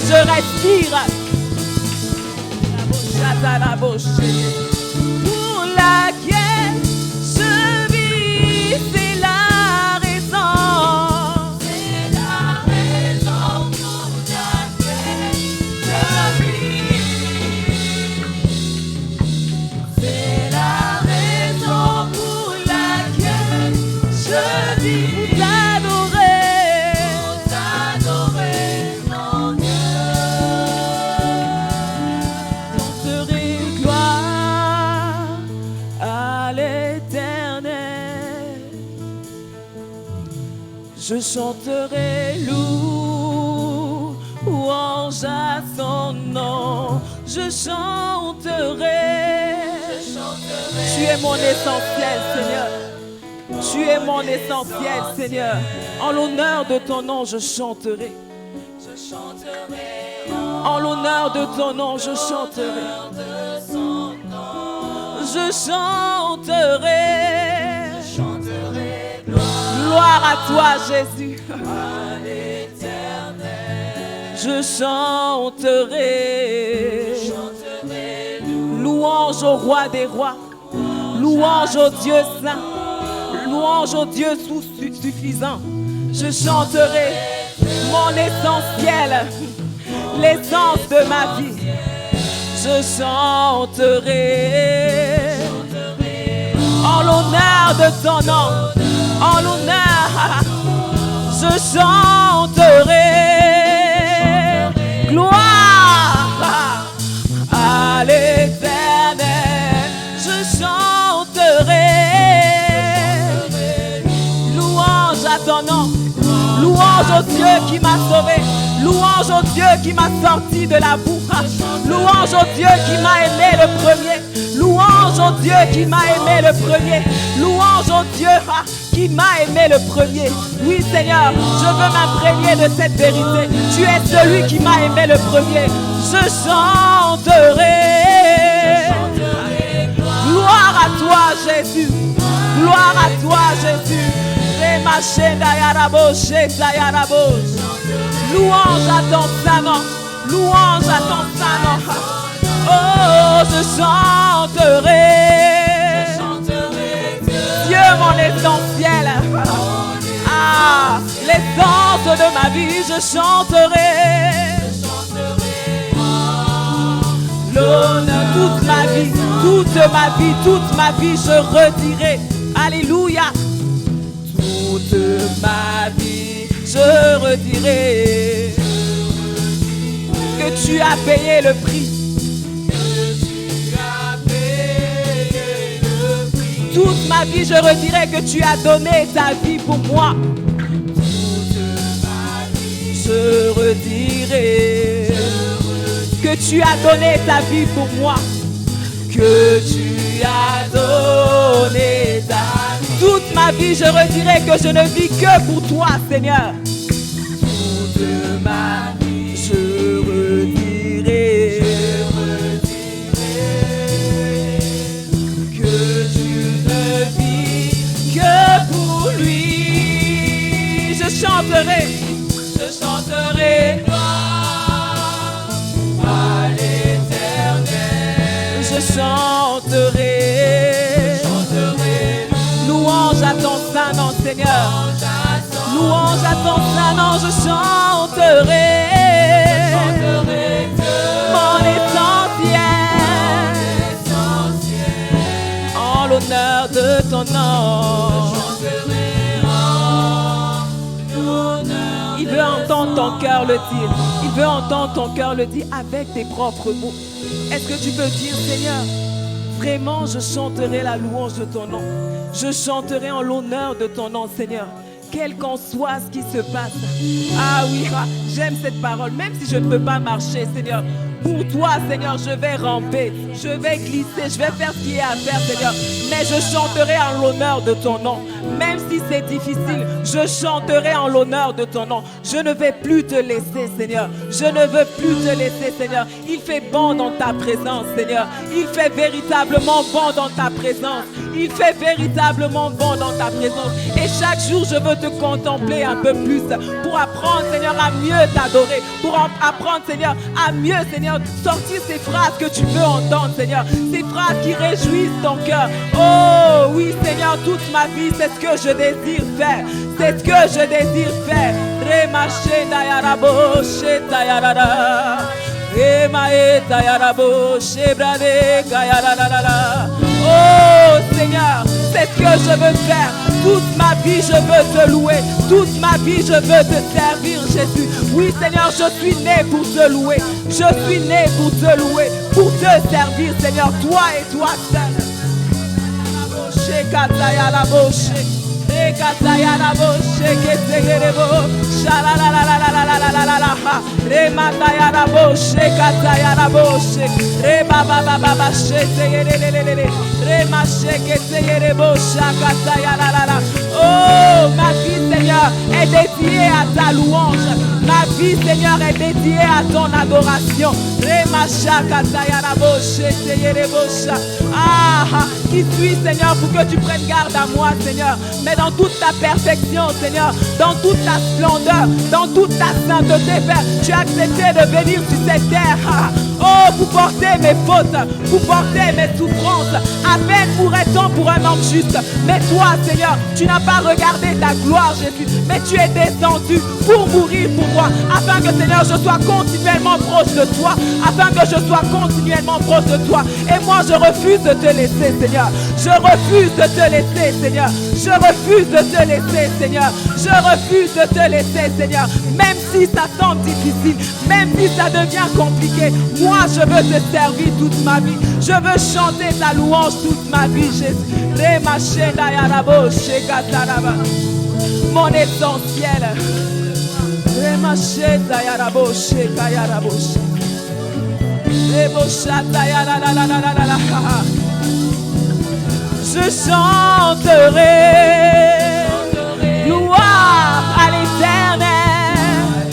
je respire. Pour laquelle je vis, c'est la raison. C'est la raison pour laquelle je vis. C'est la raison pour laquelle je vis. Je chanterai louange à son nom. Je chanterai. Tu es mon essentiel, Seigneur. Tu es mon essentiel, Seigneur. En l'honneur de ton nom, je chanterai. En l'honneur de ton nom, je chanterai. Je chanterai. Gloire à toi, Jésus. Je chanterai. Louange au roi des rois. Louange au Dieu saint. Louange au Dieu suffisant. Je chanterai mon essentiel, l'essence de ma vie. Je chanterai en l'honneur de ton nom. En l'honneur, je chanterai. Gloire à l'Éternel. Je chanterai. Louange à ton nom. Louange au Dieu qui m'a sauvé. Louange au Dieu qui m'a sorti de la boue. Louange au Dieu qui m'a aimé le premier. Louange au Dieu qui m'a aimé le premier. Louange au Dieu qui m'a aimé le premier. Oui, Seigneur, je veux m'imprégner de cette vérité. Tu es celui qui m'a aimé le premier. Je chanterai. Gloire à toi, Jésus. Gloire à toi, Jésus. Louange à ton saint nom. Louange à ton saint nom. Oh, je chanterai. Dieu, mon essentiel. Ah, l'essence de ma vie, je chanterai. L'honneur, toute ma vie, toute ma vie, toute ma vie, je redirai. Alléluia. Toute ma vie, je redirai que tu as payé le prix. Toute ma vie, je redirai que tu as donné ta vie pour moi. Toute ma vie, je redirai que tu as donné ta vie pour moi. Que tu as donné ta vie. Toute ma vie, je redirai que je ne vis que pour toi, Seigneur. Toute ma vie, je redirai. Je chanterai gloire à l'Éternel. Je chanterai louange à ton saint nom, Seigneur. Louange à ton saint nom, je chanterai mon essentiel en l'honneur de ton nom. Il veut entendre ton cœur le dire. Il veut entendre ton cœur le dire avec tes propres mots. Est-ce que tu peux dire, Seigneur, vraiment je chanterai la louange de ton nom. Je chanterai en l'honneur de ton nom, Seigneur. Quel qu'en soit ce qui se passe. Ah oui, j'aime cette parole. Même si je ne peux pas marcher, Seigneur. Pour toi, Seigneur, je vais ramper, je vais glisser, je vais faire ce qui est à faire, Seigneur. Mais je chanterai en l'honneur de ton nom. Même si c'est difficile, je chanterai en l'honneur de ton nom. Je ne vais plus te laisser, Seigneur. Je ne veux plus te laisser, Seigneur. Il fait bon dans ta présence, Seigneur. Il fait véritablement bon dans ta présence. Il fait véritablement bon dans ta présence. Et chaque jour, je veux te contempler un peu plus pour apprendre apprendre, Seigneur, à mieux t'adorer, pour apprendre, Seigneur, à mieux, Seigneur, sortir ces phrases que tu veux entendre, Seigneur, ces phrases qui réjouissent ton cœur. Oh oui, Seigneur, toute ma vie, c'est ce que je désire faire. C'est ce que je désire faire. Oh Seigneur, c'est ce que je veux faire. Toute ma vie, je veux te louer. Toute ma vie, je veux te servir, Jésus. Oui, Seigneur, je suis né pour te louer. Je suis né pour te louer, pour te servir, Seigneur, toi et toi seul. Oh, ma vie, Seigneur, est dédiée à ta louange. Ma vie, Seigneur, est dédiée à ton adoration. Qui suis, Seigneur, pour que tu prennes garde à moi, Seigneur. Mais dans toute ta perfection, Seigneur, dans toute ta splendeur, dans toute ta sainteté, Père, tu as accepté de venir sur cette terre. Oh, pour porter mes fautes, pour porter mes souffrances. À peine pourrait-on pour un homme juste. Mais toi, Seigneur, tu n'as pas regardé ta gloire, Jésus. Mais tu es descendu pour mourir pour moi. Afin que, Seigneur, je sois continuellement proche de toi. Afin que je sois continuellement proche de toi. Et moi, je refuse de te laisser, Seigneur. Je refuse de te laisser, Seigneur. Je refuse de te laisser, Seigneur. Je refuse de te laisser, Seigneur. Même si ça semble difficile, même si ça devient compliqué, moi, je veux te servir toute ma vie. Je veux chanter ta louange toute ma vie, Jésus. Mon essentiel. Je chanterai gloire à l'Éternel.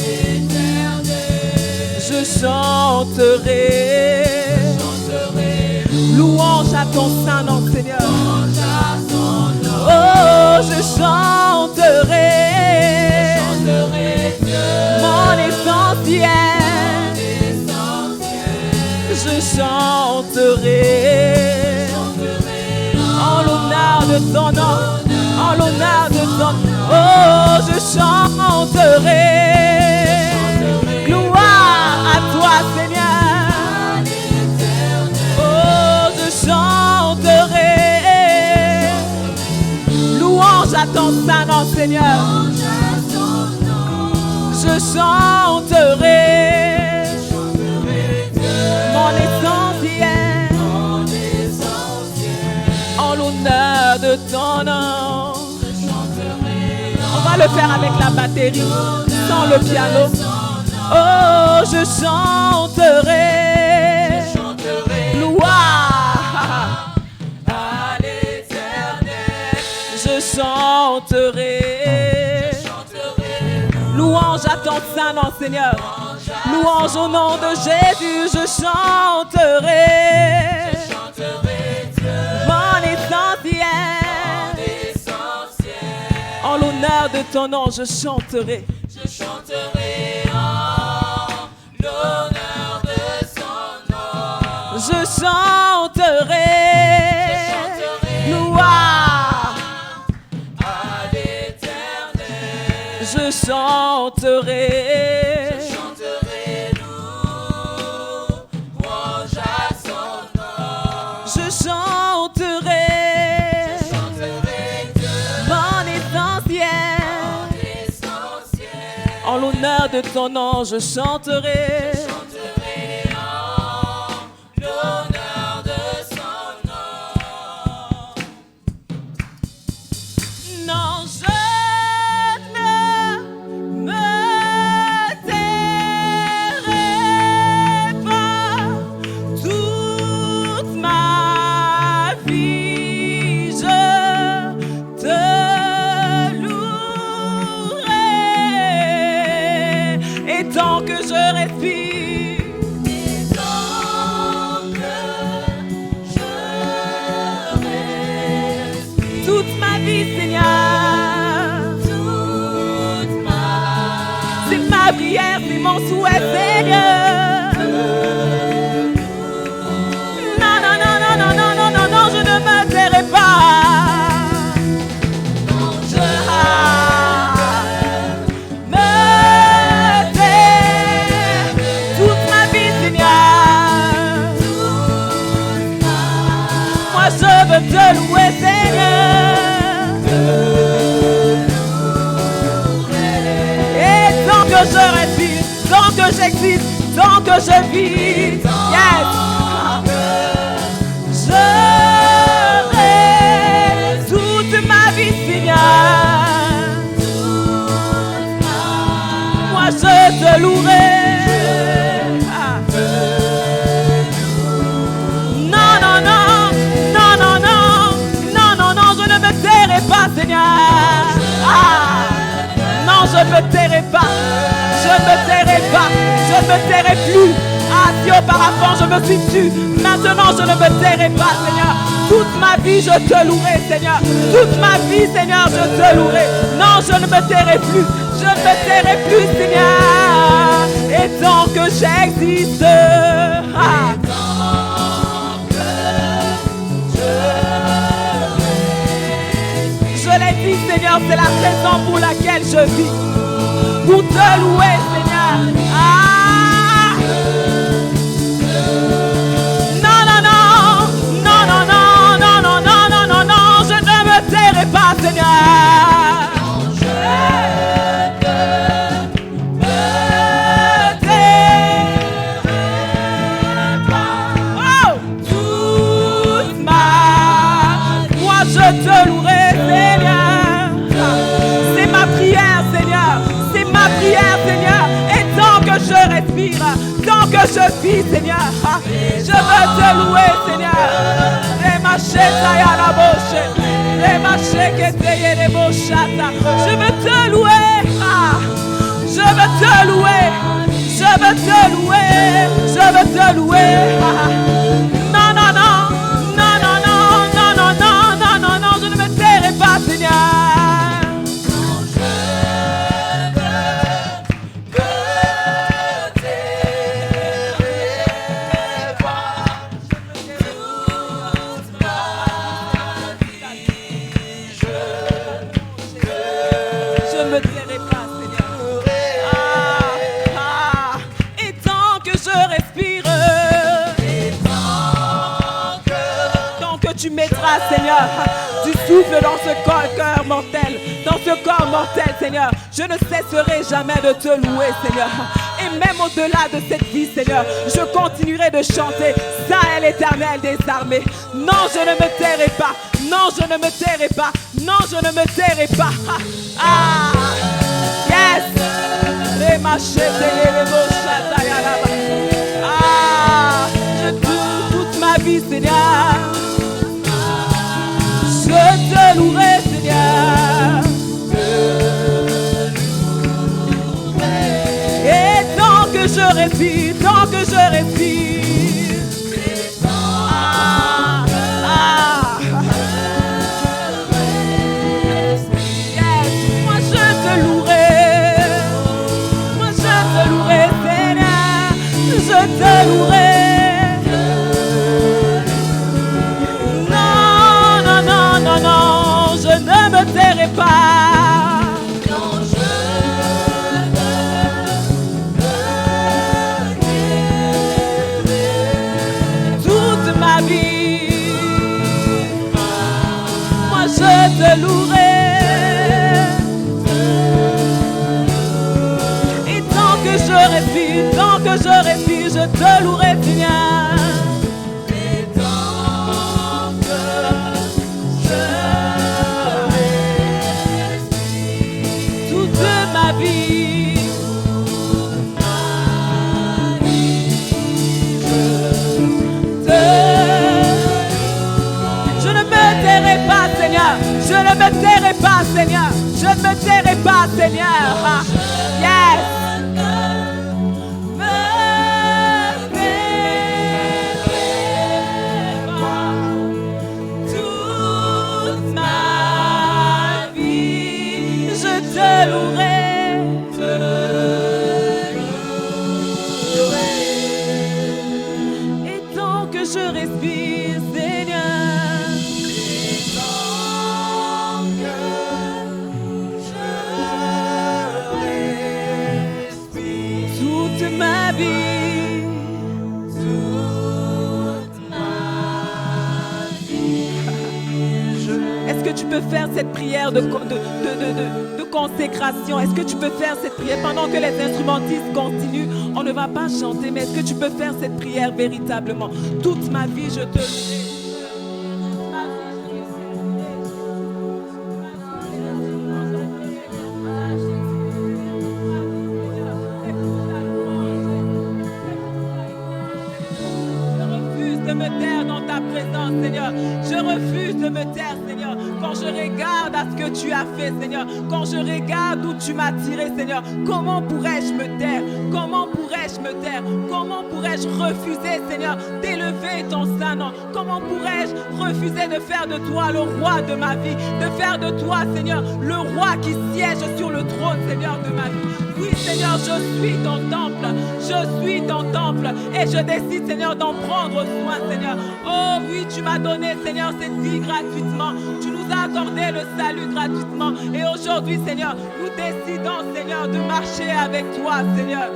Je chanterai louange à ton saint nom, Seigneur. Oh, je chanterai mon essentiel. Je chanterai en l'honneur de ton nom, en l'honneur de ton nom. Oh, je chanterai gloire à toi, Seigneur. Oh, je chanterai louange à ton saint nom, Seigneur. Je chanterai mon essentiel en l'honneur de ton nom. On va le faire avec la batterie, sans le piano. Oh, je chanterai gloire à l'Éternel. Je chanterai louange à ton saint nom, Seigneur. Louange au nom de Jésus, je chanterai mon essentiel. En l'honneur de ton nom, je chanterai. Je chanterai en l'honneur de son nom. Je chanterai gloire à l'Éternel. Je chanterai louange à son nom. Je chanterai mon essentiel. En l'honneur de ton nom, je chanterai. L'honneur de son nom. Non, je ne me tairai pas toute ma vie. Je te louerai. Et tant que je respire, toute ma vie, Seigneur, prière, c'est mon souhait, Seigneur. Non, non, non, non, non, non, non, non, non, je ne me tairai pas. Je veux te louer, Seigneur. Et tant que je respire, tant que j'existe, tant que je vis, yes, je reste toute ma vie, Seigneur. Moi, je te louerai. Pas, Seigneur. Non, je ne me tairai pas. Je ne me tairai pas. Je ne me tairai plus. Ah, Dieu, auparavant, je me suis tue. Maintenant, je ne me tairai pas, Seigneur. Toute ma vie, je te louerai, Seigneur. Toute ma vie, Seigneur, je te louerai. Non, je ne me tairai plus. Je ne me tairai plus, Seigneur. Et tant que j'existe, Seigneur, c'est la raison pour laquelle je vis. Pour te louer, Seigneur. Non, non, non. Non, non, non, non, non, non, non, non, non. Je ne me tairai pas, Seigneur. Je ne me tairai pas. Oh! Toute ma... Moi, je te louerai, Seigneur. Seigneur, et tant que je respire, tant que je vis, Seigneur, je veux te louer, Seigneur. Je veux te louer, je veux te louer, je veux te louer, je veux te louer. Non, non, non, non, non, non, non, non, non, non, non, non, je ne me tairai pas, Seigneur. Tu mettras, Seigneur, du souffle dans ce cœur mortel, dans ce corps mortel, Seigneur. Je ne cesserai jamais de te louer, Seigneur. Et même au-delà de cette vie, Seigneur, je continuerai de chanter Saint est l'Éternel des armées. Non, je ne me tairai pas. Non, je ne me tairai pas. Non, je ne me tairai pas. Yes. Je tourne toute ma vie, Seigneur. Je te louerai, Seigneur. Et tant que je respire, tant que je respire. Yes. Moi je te louerai. Moi je te louerai, Seigneur. Je te louerai. Non, non, je ne me tairai pas. Non, je ne me tairai. Toute ma vie, moi je te louerai. Et tant que je respire, je te louerai, Seigneur. Je ne me tairai pas, Seigneur. Je ne me tairai pas, Seigneur. Yes. Toute ma vie, je te louerai. tu peux faire cette prière de consécration? Est-ce que tu peux faire cette prière pendant que les instrumentistes continuent? On ne va pas chanter, mais est-ce que tu peux faire cette prière véritablement? Toute ma vie, je te louerai. Seigneur, je refuse de me taire, Seigneur. Quand je regarde à ce que tu as fait, Seigneur, quand je regarde où tu m'as tiré, Seigneur, comment pourrais-je me taire? Comment pourrais-je me taire? Comment pourrais-je refuser, Seigneur, d'élever ton saint nom? Comment pourrais-je refuser de faire de toi le roi de ma vie, de faire de toi, Seigneur, le roi qui siège sur le trône, Seigneur, de ma vie? Oui, Seigneur, je suis ton temple, je suis ton temple et je décide, Seigneur, d'en prendre soin, Seigneur. Oh oui, tu m'as donné, Seigneur, cette vie gratuitement. Tu nous as accordé le salut gratuitement. Et aujourd'hui, Seigneur, nous décidons, Seigneur, de marcher avec toi, Seigneur.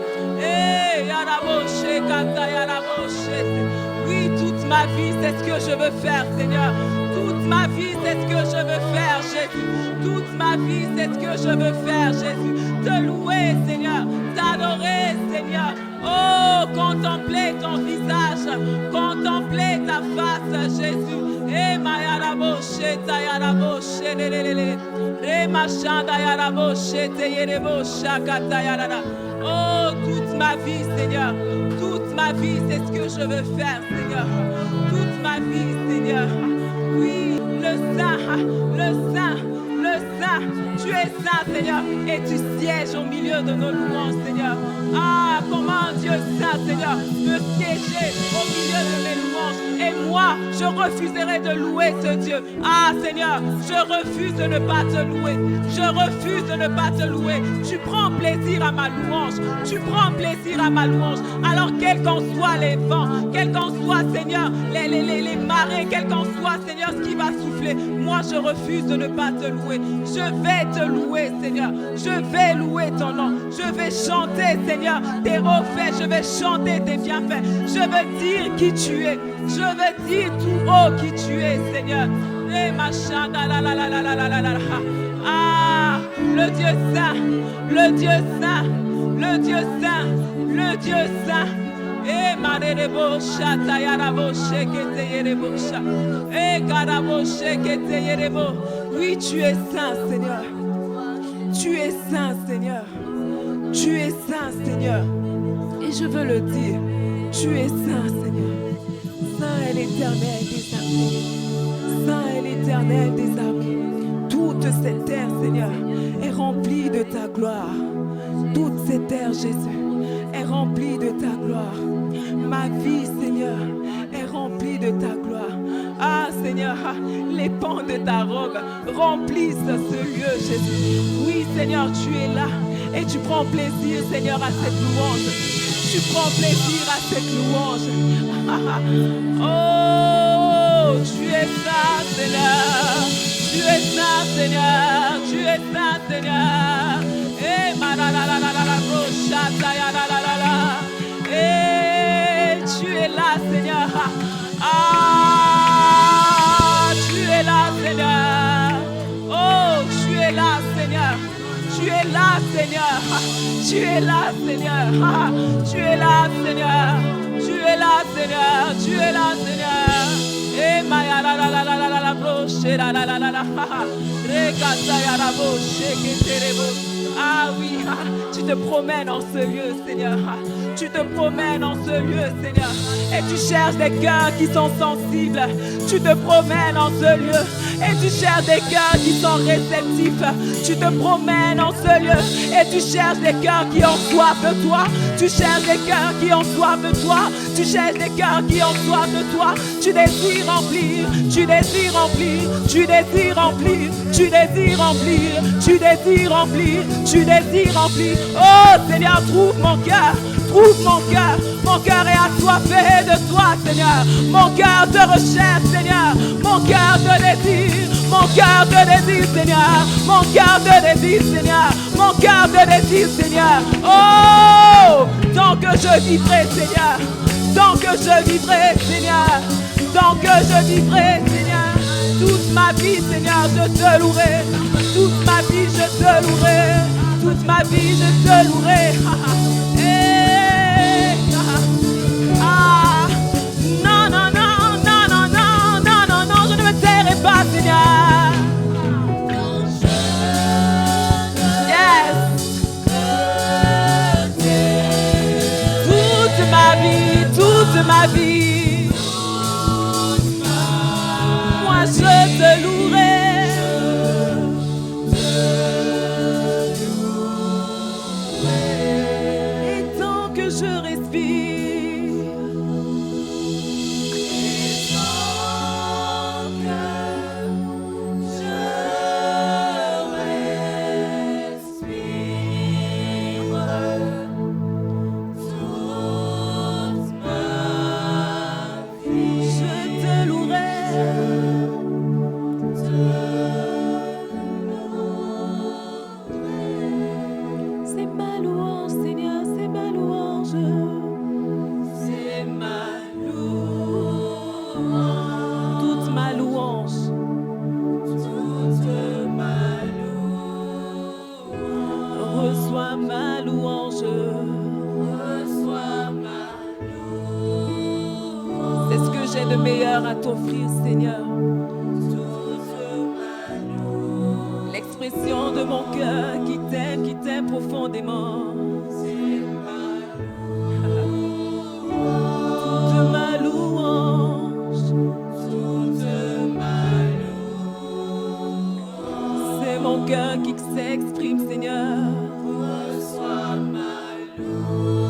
Oui, toute ma vie, c'est ce que je veux faire, Seigneur. Toute ma vie, c'est ce que je veux faire, Jésus. Toute ma vie, c'est ce que je veux faire, Jésus. Te louer, Seigneur. T'adorer, Seigneur. Oh, contempler ton visage. Contempler ta face, Jésus. Eh, mayaraboshe, tayaraboshe, lelelele. Eh, machanda yaraboshe, teyereboshe, katayarada. Oh, toute ma vie, Seigneur. Toute ma vie, c'est ce que je veux faire, Seigneur. Toute ma vie, Seigneur. Oui, le Saint, le Saint, le Saint. Tu es Saint, Seigneur, et tu sièges au milieu de nos louanges, Seigneur. Ah, comment Dieu Saint, Seigneur, peut siéger au milieu de mes louanges. Et moi, je refuserai de louer ce Dieu. Ah, Seigneur, je refuse de ne pas te louer. Je refuse de ne pas te louer. Tu prends plaisir à ma louange. Tu prends plaisir à ma louange. Alors, quels qu'en soient les vents, quels qu'en soient, Seigneur, les marées, quel qu'en soit, Seigneur, ce qui va souffler, moi, je refuse de ne pas te louer. Je vais te louer, Seigneur. Je vais louer ton nom. Je vais chanter, Seigneur, tes hauts faits. Je vais chanter tes bienfaits. Je veux dire qui tu es. Je veux dire tout haut qui tu es, Seigneur. Et ma chanda, la la la la la la la la. Ah, le Dieu saint, le Dieu saint, le Dieu saint, le Dieu saint. Eh, marerebo chata yarabo shekete yerebo cha. Eh, garabo shekete yerebo. Oui, tu es saint, Seigneur. Tu es saint, Seigneur. Tu es saint, Seigneur. Et je veux le dire, tu es saint, Seigneur. Saint est l'Éternel des armées. Saint est l'Éternel des armées. Toute cette terre, Seigneur, est remplie de ta gloire. Toute cette terre, Jésus, est remplie de ta gloire. Ma vie, Seigneur, est remplie de ta gloire. Ah, Seigneur, les pans de ta robe remplissent ce lieu, Jésus. Oui, Seigneur, tu es là et tu prends plaisir, Seigneur, à cette louange. Tu prends plaisir à cette louange. Oh, tu es saint, Seigneur. Tu es saint, Seigneur. Tu es saint, Seigneur. Eh, eh, tu es là, Seigneur. Ah, tu es là, Seigneur. Oh, tu es là, Seigneur. Tu es là, Seigneur. Tu es là, Seigneur. Tu es là, Seigneur. Tu es là, Seigneur. Tu es là, Seigneur. Eh, maya la la la la la la la broche la la la la la. Rekata ya la broche que terebo. Ah oui, tu te promènes en ce lieu, Seigneur. Tu te promènes en ce lieu, Seigneur. Et tu cherches des cœurs qui sont sensibles. Tu te promènes en ce lieu. Et tu cherches des cœurs qui sont réceptifs. Tu te promènes en ce lieu. Et tu cherches des cœurs qui ont soif de toi. Tu cherches des cœurs qui ont soif de toi. Tu cherches des cœurs qui ont soif de toi. Tu désires remplir. Tu désires remplir. Tu désires remplir. Tu désires remplir. Tu désires remplir. Tu désires remplir. Oh Seigneur, trouve mon cœur. Trouve mon cœur. Mon cœur est assoiffé de toi, Seigneur. Mon cœur te recherche, Seigneur. Mon cœur te désire. Mon cœur te désire, Seigneur. Mon cœur te désire, Seigneur. Mon cœur te désire, Seigneur. Oh, tant que je vivrai, Seigneur. Tant que je vivrai, Seigneur. Tant que je vivrai, Seigneur. Toute ma vie, Seigneur, je te louerai. Toute ma vie, je te louerai. Toute ma vie, je te louerai. Eh, ah. Non, non, non, non, non, non, non, non, non, je ne me tairai pas, Seigneur. Yes. Toute ma vie, toute ma vie. Moi, je te louerai. Et tant que je respire, je te louerai. C'est ma louange, Seigneur, c'est ma louange. C'est ma louange. Toute ma louange. Toute ma louange. Reçois ma louange. Reçois ma louange. C'est ce que j'ai de meilleur à t'offrir, Seigneur. L'expression de mon cœur qui t'aime profondément. Toute ma louange. C'est mon cœur qui s'exprime, Seigneur. Reçois ma louange.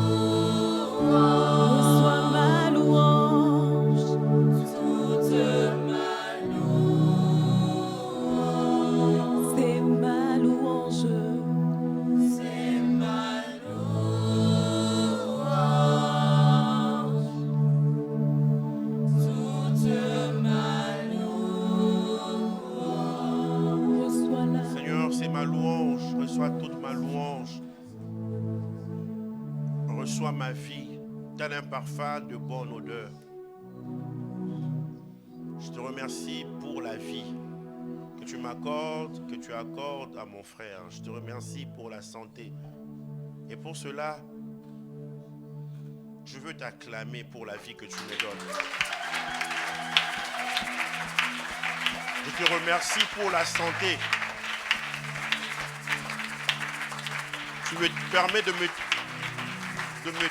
C'est ma louange. Reçois-la. Seigneur, c'est ma louange. Reçois toute ma louange. Reçois ma vie, tel un parfum de bonne odeur. Je te remercie pour la vie que tu m'accordes, que tu accordes à mon frère. Je te remercie pour la santé. Et pour cela, je veux t'acclamer pour la vie que tu me donnes. Je te remercie pour la santé. Tu me permets de me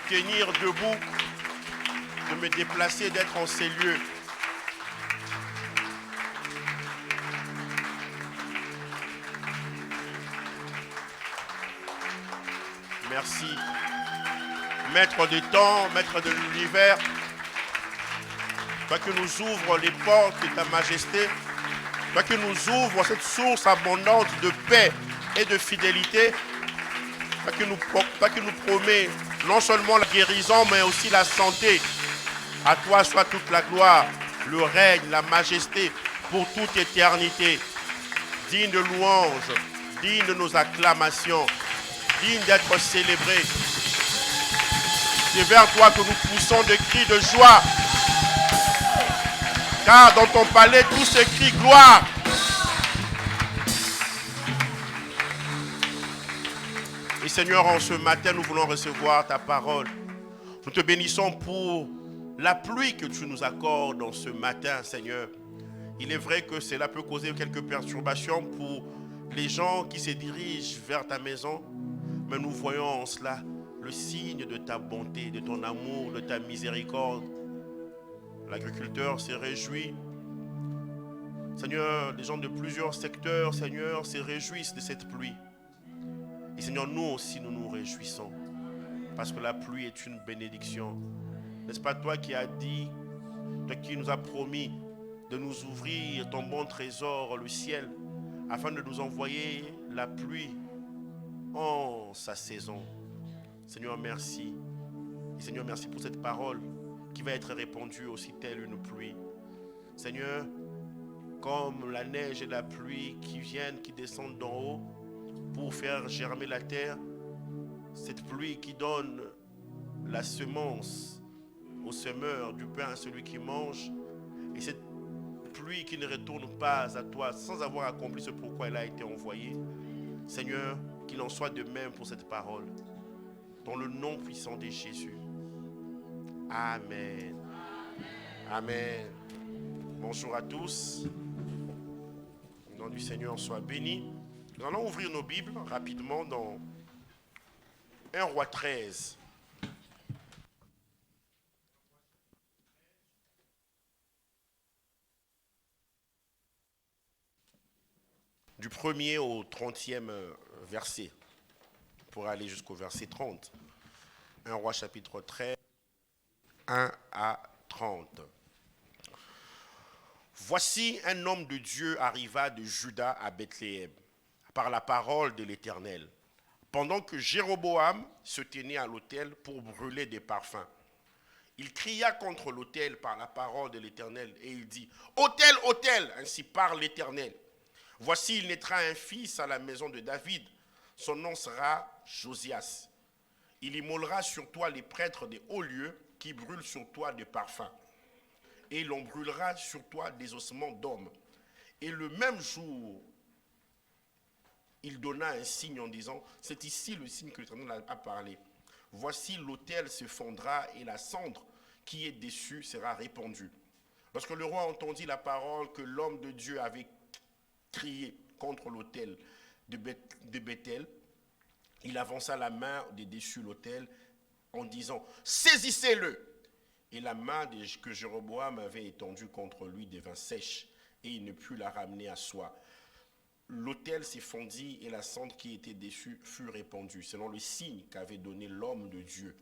tenir debout, de me déplacer, d'être en ces lieux. Merci. Maître des temps, maître de l'univers, toi qui nous ouvres les portes de ta majesté, toi qui nous ouvres cette source abondante de paix et de fidélité, toi qui nous promets non seulement la guérison, mais aussi la santé. À toi soit toute la gloire, le règne, la majesté pour toute éternité. Digne de louange, digne de nos acclamations, digne d'être célébré. C'est vers toi que nous poussons des cris de joie. Car dans ton palais, tous ces cris gloire. Et Seigneur, en ce matin, nous voulons recevoir ta parole. Nous te bénissons pour la pluie que tu nous accordes en ce matin, Seigneur. Il est vrai que cela peut causer quelques perturbations pour les gens qui se dirigent vers ta maison. Mais nous voyons en cela le signe de ta bonté, de ton amour, de ta miséricorde. L'agriculteur se réjouit. Seigneur, les gens de plusieurs secteurs, Seigneur, se réjouissent de cette pluie. Et Seigneur, nous aussi, nous nous réjouissons. Parce que la pluie est une bénédiction. N'est-ce pas toi qui as dit, toi qui nous as promis de nous ouvrir ton bon trésor, le ciel, afin de nous envoyer la pluie en sa saison. Seigneur, merci. Et Seigneur, merci pour cette parole qui va être répandue aussi telle une pluie. Seigneur, comme la neige et la pluie qui viennent, qui descendent d'en haut pour faire germer la terre, cette pluie qui donne la semence au semeur, du pain à celui qui mange, et cette pluie qui ne retourne pas à toi sans avoir accompli ce pourquoi elle a été envoyée. Seigneur, qu'il en soit de même pour cette parole. Dans le nom puissant de Jésus. Amen. Amen. Bonjour à tous. Le nom du Seigneur soit béni. Nous allons ouvrir nos Bibles rapidement dans 1 Roi 13. Du 1er au 30e verset, pour aller jusqu'au verset 30. 1 Roi chapitre 13, 1 à 30. Voici un homme de Dieu arriva de Juda à Bethléem, par la parole de l'Éternel, pendant que Jéroboam se tenait à l'autel pour brûler des parfums. Il cria contre l'autel par la parole de l'Éternel, et il dit, « Autel, autel, ainsi parle l'Éternel. Voici, il naîtra un fils à la maison de David. Son nom sera Josias. Il immolera sur toi les prêtres des hauts lieux qui brûlent sur toi des parfums. Et l'on brûlera sur toi des ossements d'hommes. » Et le même jour, il donna un signe en disant, « C'est ici le signe que l'Éternel a parlé. Voici l'autel se fondra et la cendre qui est dessus sera répandue. » Lorsque le roi entendit la parole que l'homme de Dieu avait crié contre l'autel de Bethel, il avança la main de dessus l'autel en disant, « Saisissez-le !» Et la main que Jéroboam avait étendue contre lui devint sèche, et il ne put la ramener à soi. L'autel s'y fondit, et la cendre qui était dessus fut répandue, selon le signe qu'avait donné l'homme de Dieu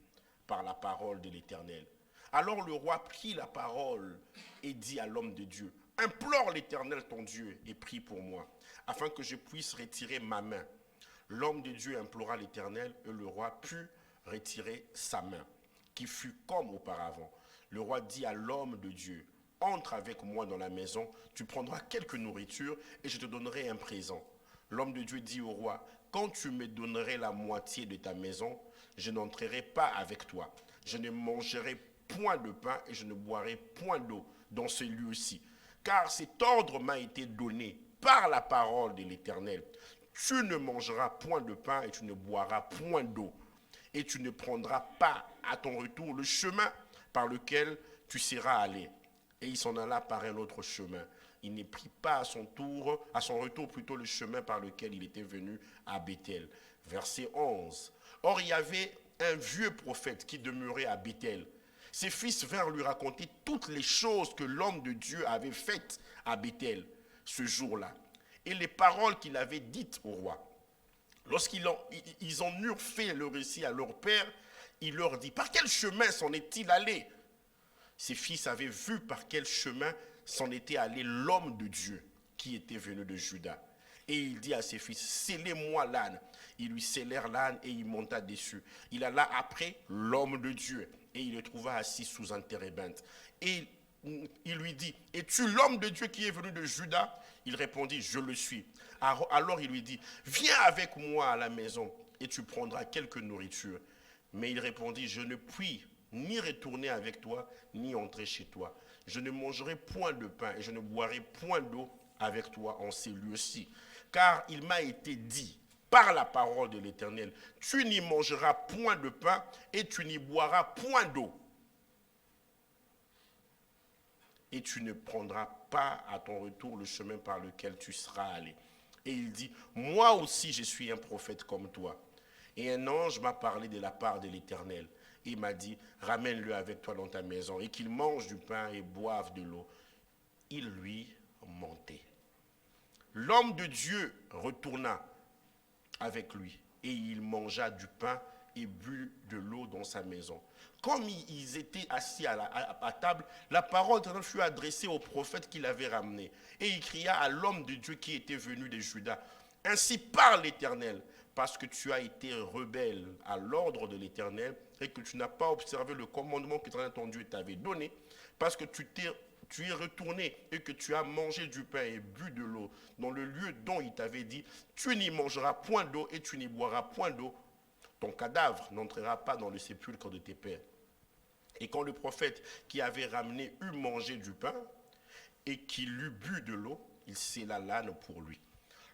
par la parole de l'Éternel. Alors le roi prit la parole et dit à l'homme de Dieu, « Implore l'Éternel ton Dieu et prie pour moi, afin que je puisse retirer ma main. » L'homme de Dieu implora l'Éternel et le roi put retirer sa main, qui fut comme auparavant. Le roi dit à l'homme de Dieu, « Entre avec moi dans la maison, tu prendras quelque nourriture et je te donnerai un présent. » L'homme de Dieu dit au roi, « Quand tu me donnerais la moitié de ta maison, je n'entrerai pas avec toi. Je ne mangerai point de pain et je ne boirai point d'eau dans ce lieu-ci. Car cet ordre m'a été donné par la parole de l'Éternel. Tu ne mangeras point de pain et tu ne boiras point d'eau. Et tu ne prendras pas à ton retour le chemin par lequel tu seras allé. » Et il s'en alla par un autre chemin. Il ne prit pas à son retour plutôt le chemin par lequel il était venu à Bethel. Verset 11. Or il y avait un vieux prophète qui demeurait à Bethel. Ses fils vinrent lui raconter toutes les choses que l'homme de Dieu avait faites à Bethel ce jour-là, et les paroles qu'il avait dites au roi. Lorsqu'ils en eurent fait le récit à leur père, il leur dit, « Par quel chemin s'en est-il allé ?» Ses fils avaient vu par quel chemin s'en était allé l'homme de Dieu qui était venu de Juda. Et il dit à ses fils, « Scellez-moi l'âne. » Ils lui scellèrent l'âne et il monta dessus. Il alla après l'homme de Dieu et il le trouva assis sous un térébinthe. Et il lui dit, « Es-tu l'homme de Dieu qui est venu de Juda ?» Il répondit, « Je le suis. » Alors il lui dit, « Viens avec moi à la maison et tu prendras quelque nourriture. » Mais il répondit, « Je ne puis ni retourner avec toi, ni entrer chez toi. Je ne mangerai point de pain et je ne boirai point d'eau avec toi en ces lieux-ci. Car il m'a été dit, par la parole de l'Éternel, tu n'y mangeras point de pain et tu n'y boiras point d'eau. Et tu ne prendras pas à ton retour le chemin par lequel tu seras allé. » Et il dit, « Moi aussi je suis un prophète comme toi. » Et un ange m'a parlé de la part de l'Éternel. Il m'a dit, « Ramène-le avec toi dans ta maison et qu'il mange du pain et boive de l'eau. » Il lui mentait. L'homme de Dieu retourna avec lui et il mangea du pain et but de l'eau dans sa maison. Comme ils étaient assis à table, la parole de Dieu fut adressée au prophète qui l'avait ramené. Et il cria à l'homme de Dieu qui était venu de Juda, « Ainsi parle l'Éternel, parce que tu as été rebelle à l'ordre de l'Éternel et que tu n'as pas observé le commandement que l'Éternel ton Dieu t'avait donné, parce que tu es retourné et que tu as mangé du pain et bu de l'eau dans le lieu dont il t'avait dit, tu n'y mangeras point d'eau et tu n'y boiras point d'eau. Ton cadavre n'entrera pas dans le sépulcre de tes pères. » Et quand le prophète qui avait ramené eut mangé du pain, et qu'il eut bu de l'eau, il scella l'âne pour lui.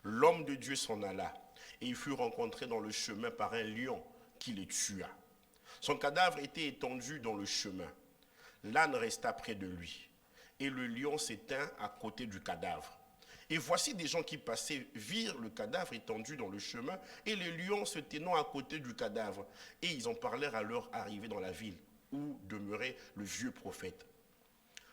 L'homme de Dieu s'en alla, et il fut rencontré dans le chemin par un lion qui le tua. Son cadavre était étendu dans le chemin. L'âne resta près de lui, et le lion s'étint à côté du cadavre. Et voici des gens qui passaient, virent le cadavre étendu dans le chemin, et le lion se tenant à côté du cadavre. Et ils en parlèrent à leur arrivée dans la ville, où demeurait le vieux prophète.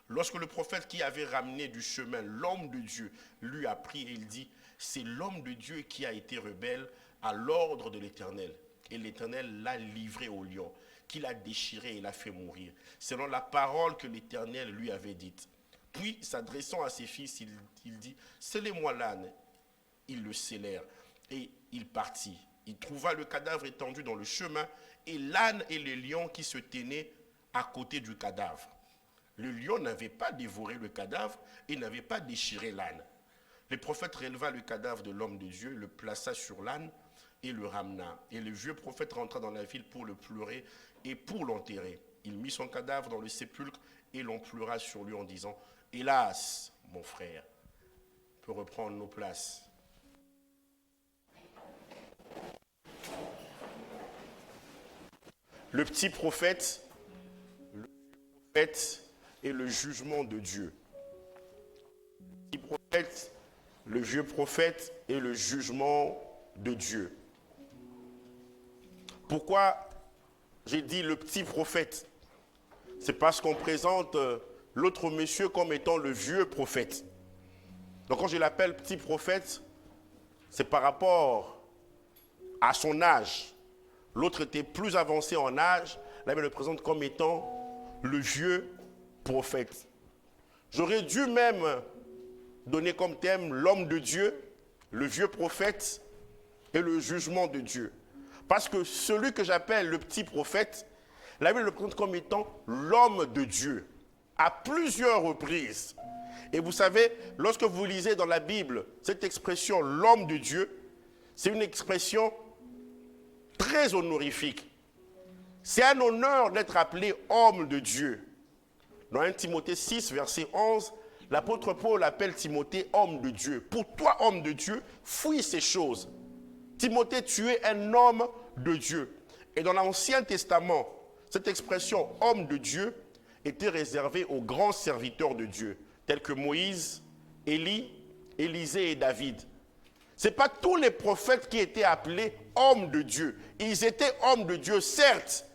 Lorsque le prophète qui avait ramené du chemin l'homme de Dieu lui apprit, et il dit, c'est l'homme de Dieu qui a été rebelle à l'ordre de l'Éternel. Et l'Éternel l'a livré au lion, qui l'a déchiré et l'a fait mourir, selon la parole que l'Éternel lui avait dite. Puis, s'adressant à ses fils, il dit, scellez-moi l'âne. Ils le scellèrent, et il partit. Il trouva le cadavre étendu dans le chemin, et l'âne et le lion qui se tenaient à côté du cadavre. Le lion n'avait pas dévoré le cadavre et n'avait pas déchiré l'âne. Le prophète releva le cadavre de l'homme de Dieu, le plaça sur l'âne et le ramena. Et le vieux prophète rentra dans la ville pour le pleurer et pour l'enterrer. Il mit son cadavre dans le sépulcre et l'on pleura sur lui en disant, « Hélas, mon frère, on peut reprendre nos places. » Le petit prophète, et le jugement de Dieu. Le petit prophète, le vieux prophète et le jugement de Dieu. Pourquoi j'ai dit le petit prophète? C'est parce qu'on présente l'autre monsieur comme étant le vieux prophète. Donc quand je l'appelle petit prophète, c'est par rapport à son âge. L'autre était plus avancé en âge, là il le présente comme étant le vieux prophète. J'aurais dû même donner comme thème l'homme de Dieu, le vieux prophète et le jugement de Dieu. Parce que celui que j'appelle le petit prophète, la Bible le présente comme étant l'homme de Dieu, à plusieurs reprises. Et vous savez, lorsque vous lisez dans la Bible cette expression l'homme de Dieu, c'est une expression très honorifique. C'est un honneur d'être appelé homme de Dieu. Dans 1 Timothée 6, verset 11, l'apôtre Paul appelle Timothée homme de Dieu. Pour toi, homme de Dieu, fuis ces choses. Timothée, tu es un homme de Dieu. Et dans l'Ancien Testament, cette expression homme de Dieu était réservée aux grands serviteurs de Dieu, tels que Moïse, Élie, Élisée et David. Ce n'est pas tous les prophètes qui étaient appelés hommes de Dieu. Ils étaient hommes de Dieu, certes,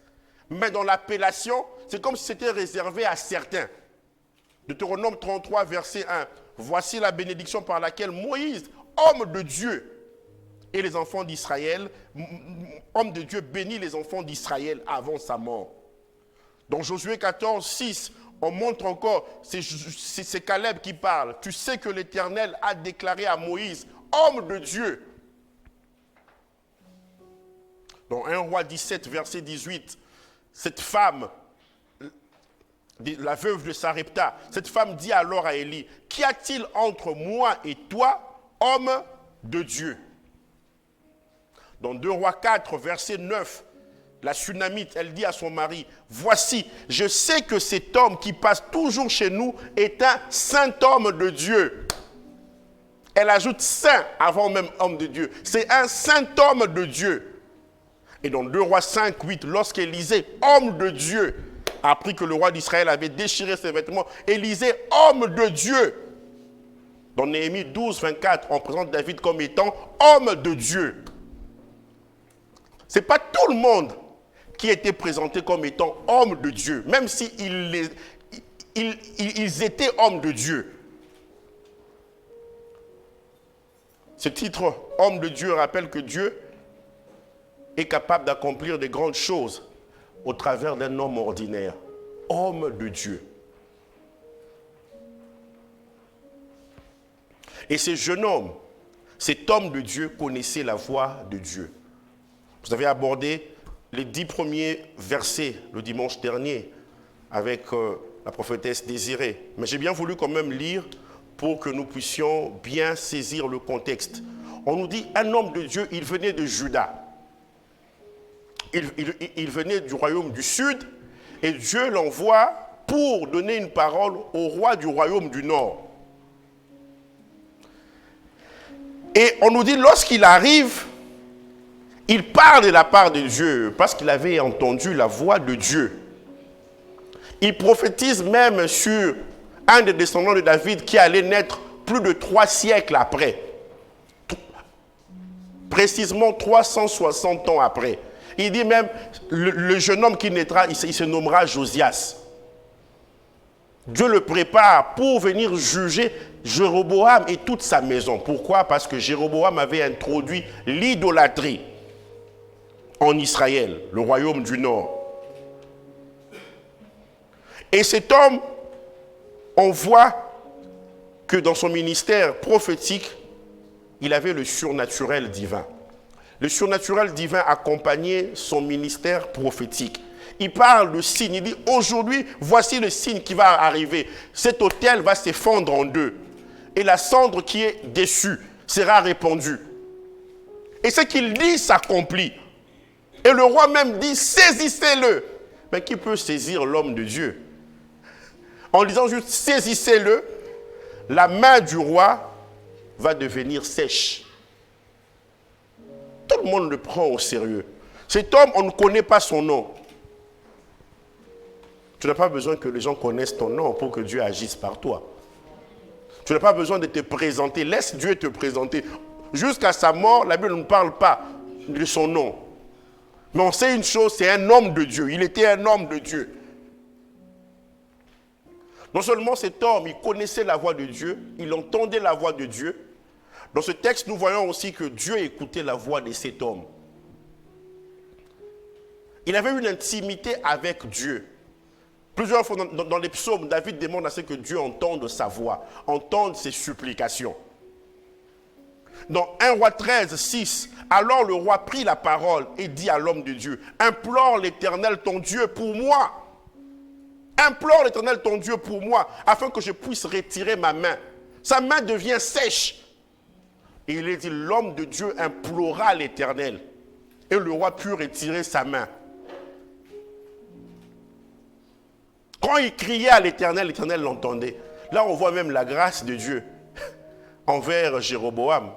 mais dans l'appellation, c'est comme si c'était réservé à certains. Deutéronome 33, verset 1. Voici la bénédiction par laquelle Moïse, homme de Dieu, et les enfants d'Israël, homme de Dieu bénit les enfants d'Israël avant sa mort. Dans Josué 14, 6, on montre encore, c'est Caleb qui parle. Tu sais que l'Éternel a déclaré à Moïse, homme de Dieu. Dans 1 Roi 17, verset 18, cette femme, la veuve de Sarepta, cette femme dit alors à Élie, qu'y a-t-il entre moi et toi, homme de Dieu? Dans 2 Rois 4, verset 9, la Sunamite, elle dit à son mari, voici, je sais que cet homme qui passe toujours chez nous est un saint homme de Dieu. Elle ajoute saint avant même homme de Dieu. C'est un saint homme de Dieu. Et dans 2 Rois 5, 8, lorsqu'Élisée, homme de Dieu, a appris que le roi d'Israël avait déchiré ses vêtements, Élisée, homme de Dieu. Dans Néhémie 12, 24, on présente David comme étant homme de Dieu. Ce n'est pas tout le monde qui était présenté comme étant homme de Dieu, même s'ils étaient hommes de Dieu. Ce titre, homme de Dieu, rappelle que Dieu est capable d'accomplir de grandes choses au travers d'un homme ordinaire, homme de Dieu. Et ce jeune homme, cet homme de Dieu connaissait la voix de Dieu. Vous avez abordé les 10 premiers versets le dimanche dernier avec la prophétesse Désirée. Mais j'ai bien voulu quand même lire pour que nous puissions bien saisir le contexte. On nous dit, un homme de Dieu, il venait de Juda. Il venait du royaume du sud et Dieu l'envoie pour donner une parole au roi du royaume du nord. Et on nous dit, lorsqu'il arrive, il parle de la part de Dieu, parce qu'il avait entendu la voix de Dieu. Il prophétise même sur un des descendants de David qui allait naître plus de 3 siècles après. Précisément 360 ans après. Il dit même, le jeune homme qui naîtra, il se nommera Josias. Dieu le prépare pour venir juger Jéroboam et toute sa maison. Pourquoi? Parce que Jéroboam avait introduit l'idolâtrie en Israël, le royaume du Nord. Et cet homme, on voit que dans son ministère prophétique, il avait le surnaturel divin. Le surnaturel divin accompagnait son ministère prophétique. Il parle de signes. Il dit, aujourd'hui, voici le signe qui va arriver. Cet autel va s'effondrer en deux. Et la cendre qui est déçue sera répandue. Et ce qu'il dit s'accomplit. Et le roi même dit, saisissez-le. Mais qui peut saisir l'homme de Dieu? En disant juste, saisissez-le, la main du roi va devenir sèche. Tout le monde le prend au sérieux. Cet homme, on ne connaît pas son nom. Tu n'as pas besoin que les gens connaissent ton nom pour que Dieu agisse par toi. Tu n'as pas besoin de te présenter. Laisse Dieu te présenter. Jusqu'à sa mort, la Bible ne parle pas de son nom. Mais on sait une chose, c'est un homme de Dieu. Il était un homme de Dieu. Non seulement cet homme, il connaissait la voix de Dieu, il entendait la voix de Dieu. Dans ce texte, nous voyons aussi que Dieu écoutait la voix de cet homme. Il avait une intimité avec Dieu. Plusieurs fois dans les psaumes, David demande à ce que Dieu entende sa voix, entende ses supplications. Dans 1 Roi 13, 6, alors le roi prit la parole et dit à l'homme de Dieu, implore l'Éternel ton Dieu pour moi. Implore l'Éternel ton Dieu pour moi, afin que je puisse retirer ma main. Sa main devient sèche. Et il est dit, l'homme de Dieu implora l'Éternel. Et le roi put retirer sa main. Quand il criait à l'Éternel, l'Éternel l'entendait. Là, on voit même la grâce de Dieu envers Jéroboam.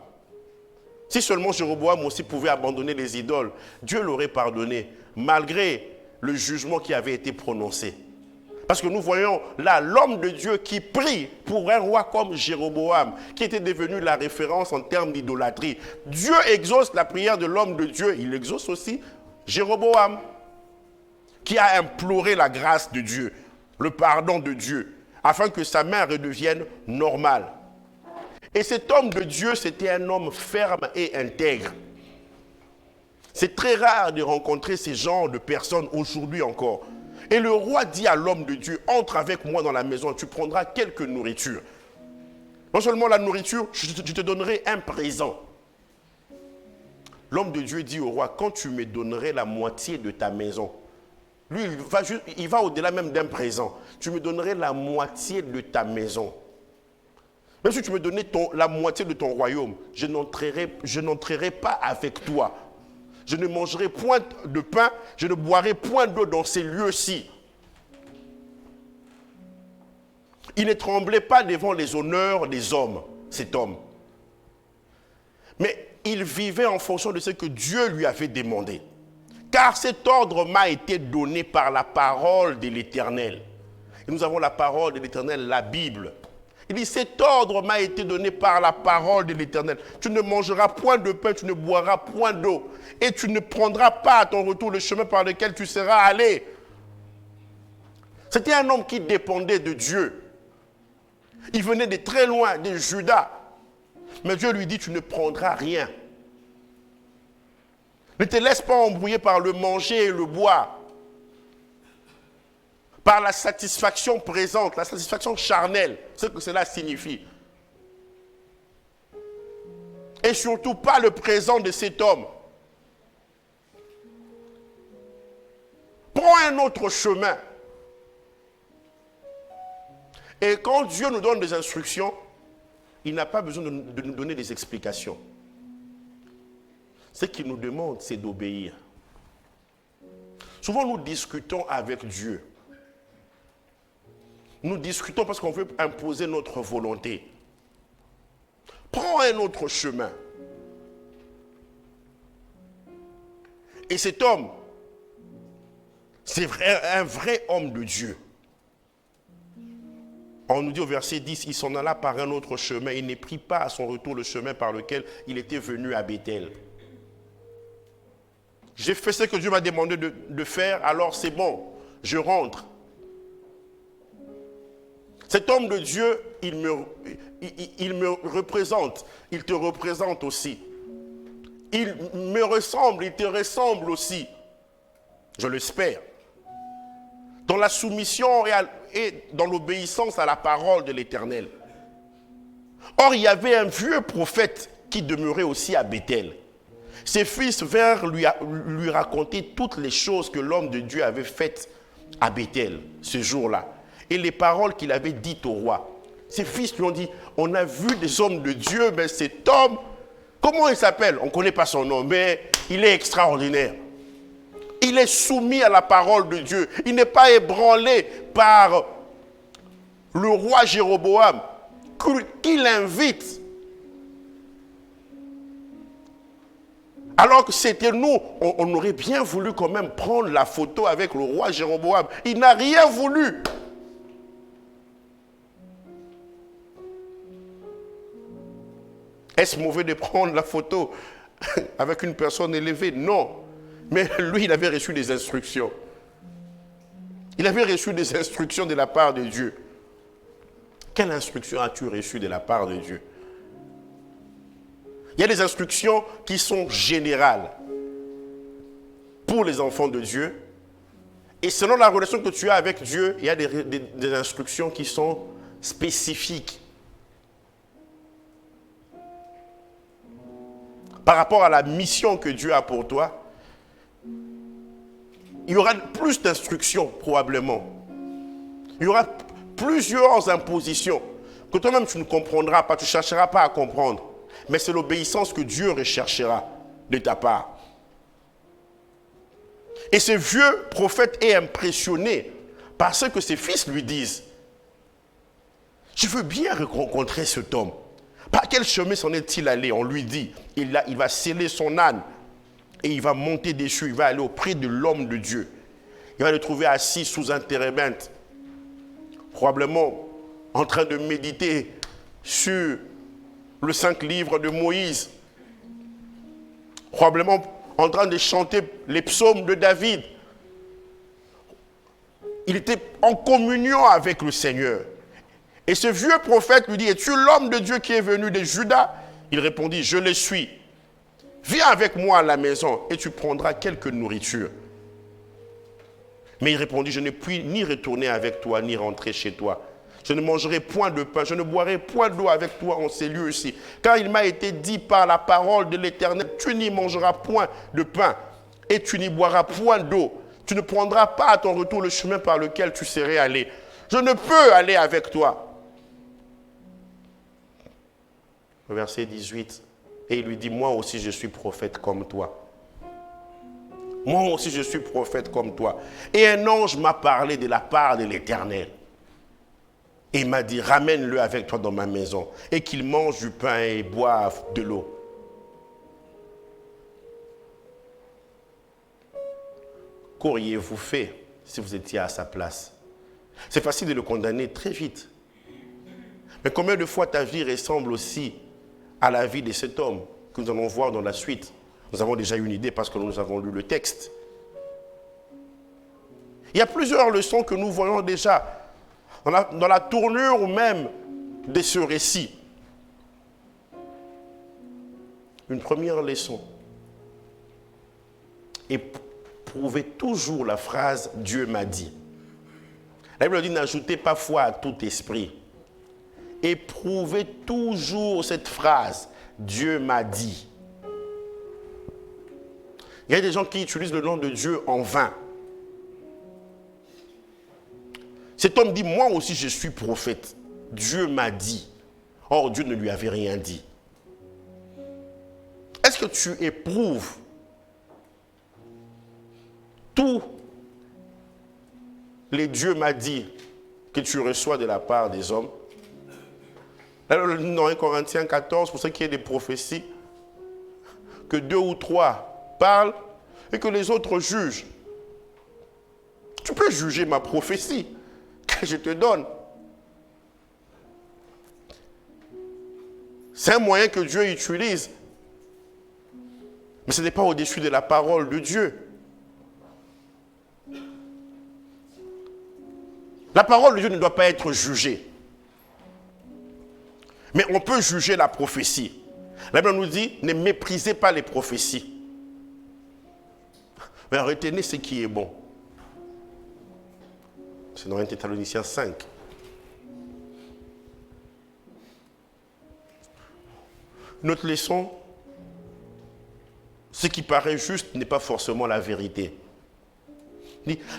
Si seulement Jéroboam aussi pouvait abandonner les idoles, Dieu l'aurait pardonné, malgré le jugement qui avait été prononcé. Parce que nous voyons là l'homme de Dieu qui prie pour un roi comme Jéroboam, qui était devenu la référence en termes d'idolâtrie. Dieu exauce la prière de l'homme de Dieu, il exauce aussi Jéroboam, qui a imploré la grâce de Dieu, le pardon de Dieu, afin que sa main redevienne normale. Et cet homme de Dieu, c'était un homme ferme et intègre. C'est très rare de rencontrer ces genres de personnes aujourd'hui encore. Et le roi dit à l'homme de Dieu, entre avec moi dans la maison, tu prendras quelque nourriture. Non seulement la nourriture, je te donnerai un présent. L'homme de Dieu dit au roi, quand tu me donnerais la moitié de ta maison, lui, il va au-delà même d'un présent. Tu me donnerais la moitié de ta maison. Même si tu me donnais la moitié de ton royaume, je n'entrerai pas avec toi. Je ne mangerai point de pain, je ne boirai point d'eau dans ces lieux-ci. Il ne tremblait pas devant les honneurs des hommes, cet homme. Mais il vivait en fonction de ce que Dieu lui avait demandé. Car cet ordre m'a été donné par la parole de l'Éternel. Et nous avons la parole de l'Éternel, la Bible. Il dit, cet ordre m'a été donné par la parole de l'Éternel. Tu ne mangeras point de pain, tu ne boiras point d'eau. Et tu ne prendras pas à ton retour le chemin par lequel tu seras allé. C'était un homme qui dépendait de Dieu. Il venait de très loin, de Juda. Mais Dieu lui dit, tu ne prendras rien. Ne te laisse pas embrouiller par le manger et le boire. Par la satisfaction présente, la satisfaction charnelle, ce que cela signifie. Et surtout pas le présent de cet homme. Prends un autre chemin. Et quand Dieu nous donne des instructions, il n'a pas besoin de nous donner des explications. Ce qu'il nous demande, c'est d'obéir. Souvent, nous discutons avec Dieu. Nous discutons parce qu'on veut imposer notre volonté. Prends un autre chemin. Et cet homme, c'est un vrai homme de Dieu. On nous dit au verset 10, il s'en alla par un autre chemin. Il ne prit pas à son retour le chemin par lequel il était venu à Bethel. J'ai fait ce que Dieu m'a demandé de faire, alors c'est bon, je rentre. Cet homme de Dieu, il me représente, il te représente aussi. Il me ressemble, il te ressemble aussi. Je l'espère. Dans la soumission et dans l'obéissance à la parole de l'Éternel. Or, il y avait un vieux prophète qui demeurait aussi à Bethel. Ses fils vinrent lui raconter toutes les choses que l'homme de Dieu avait faites à Bethel ce jour-là. Et les paroles qu'il avait dites au roi. Ses fils lui ont dit, on a vu des hommes de Dieu, mais cet homme, comment il s'appelle? On ne connaît pas son nom, mais il est extraordinaire. Il est soumis à la parole de Dieu. Il n'est pas ébranlé par le roi Jéroboam qui l'invite. Alors que c'était nous, on aurait bien voulu quand même prendre la photo avec le roi Jéroboam. Il n'a rien voulu. Est-ce mauvais de prendre la photo avec une personne élevée? Non. Mais lui, il avait reçu des instructions. Il avait reçu des instructions de la part de Dieu. Quelle instruction as-tu reçue de la part de Dieu? Il y a des instructions qui sont générales pour les enfants de Dieu. Et selon la relation que tu as avec Dieu, il y a des instructions qui sont spécifiques. Par rapport à la mission que Dieu a pour toi, il y aura plus d'instructions probablement. Il y aura plusieurs impositions que toi-même tu ne comprendras pas, tu ne chercheras pas à comprendre. Mais c'est l'obéissance que Dieu recherchera de ta part. Et ce vieux prophète est impressionné par ce que ses fils lui disent. Je veux bien rencontrer cet homme. Par quel chemin s'en est-il allé? On lui dit, il va sceller son âne et il va monter dessus, il va aller auprès de l'homme de Dieu. Il va le trouver assis sous un térébinthe, probablement en train de méditer sur le 5 livres de Moïse, probablement en train de chanter les psaumes de David. Il était en communion avec le Seigneur. Et ce vieux prophète lui dit, es-tu l'homme de Dieu qui est venu de Juda? Il répondit, je le suis. Viens avec moi à la maison et tu prendras quelque nourriture. Mais il répondit, je ne puis ni retourner avec toi, ni rentrer chez toi. Je ne mangerai point de pain, je ne boirai point d'eau avec toi en ces lieux-ci. Car il m'a été dit par la parole de l'Éternel, tu n'y mangeras point de pain et tu n'y boiras point d'eau. Tu ne prendras pas à ton retour le chemin par lequel tu serais allé. Je ne peux aller avec toi. Verset 18. Et il lui dit, moi aussi je suis prophète comme toi. Moi aussi je suis prophète comme toi. Et un ange m'a parlé de la part de l'Éternel. Et il m'a dit, ramène-le avec toi dans ma maison. Et qu'il mange du pain et boive de l'eau. Qu'auriez-vous fait si vous étiez à sa place? C'est facile de le condamner très vite. Mais combien de fois ta vie ressemble aussi à la vie de cet homme que nous allons voir dans la suite? Nous avons déjà une idée parce que nous avons lu le texte. Il y a plusieurs leçons que nous voyons déjà dans la tournure même de ce récit. Une première leçon. Éprouvez toujours la phrase « Dieu m'a dit ». La Bible dit « N'ajoutez pas foi à tout esprit ». Éprouvez toujours cette phrase « Dieu m'a dit ». Il y a des gens qui utilisent le nom de Dieu en vain. Cet homme dit, moi aussi je suis prophète. Dieu m'a dit. Or, Dieu ne lui avait rien dit. Est-ce que tu éprouves tous les Dieu m'a dit que tu reçois de la part des hommes? Alors, dans 1 Corinthiens 14, pour ce qui est des prophéties, que 2 ou 3 parlent, et que les autres jugent. Tu peux juger ma prophétie que je te donne. C'est un moyen que Dieu utilise. Mais ce n'est pas au-dessus de la parole de Dieu. La parole de Dieu ne doit pas être jugée. Mais on peut juger la prophétie. La Bible nous dit, ne méprisez pas les prophéties. Mais retenez ce qui est bon. C'est dans 1 Thessaloniciens 5. Notre leçon, ce qui paraît juste n'est pas forcément la vérité.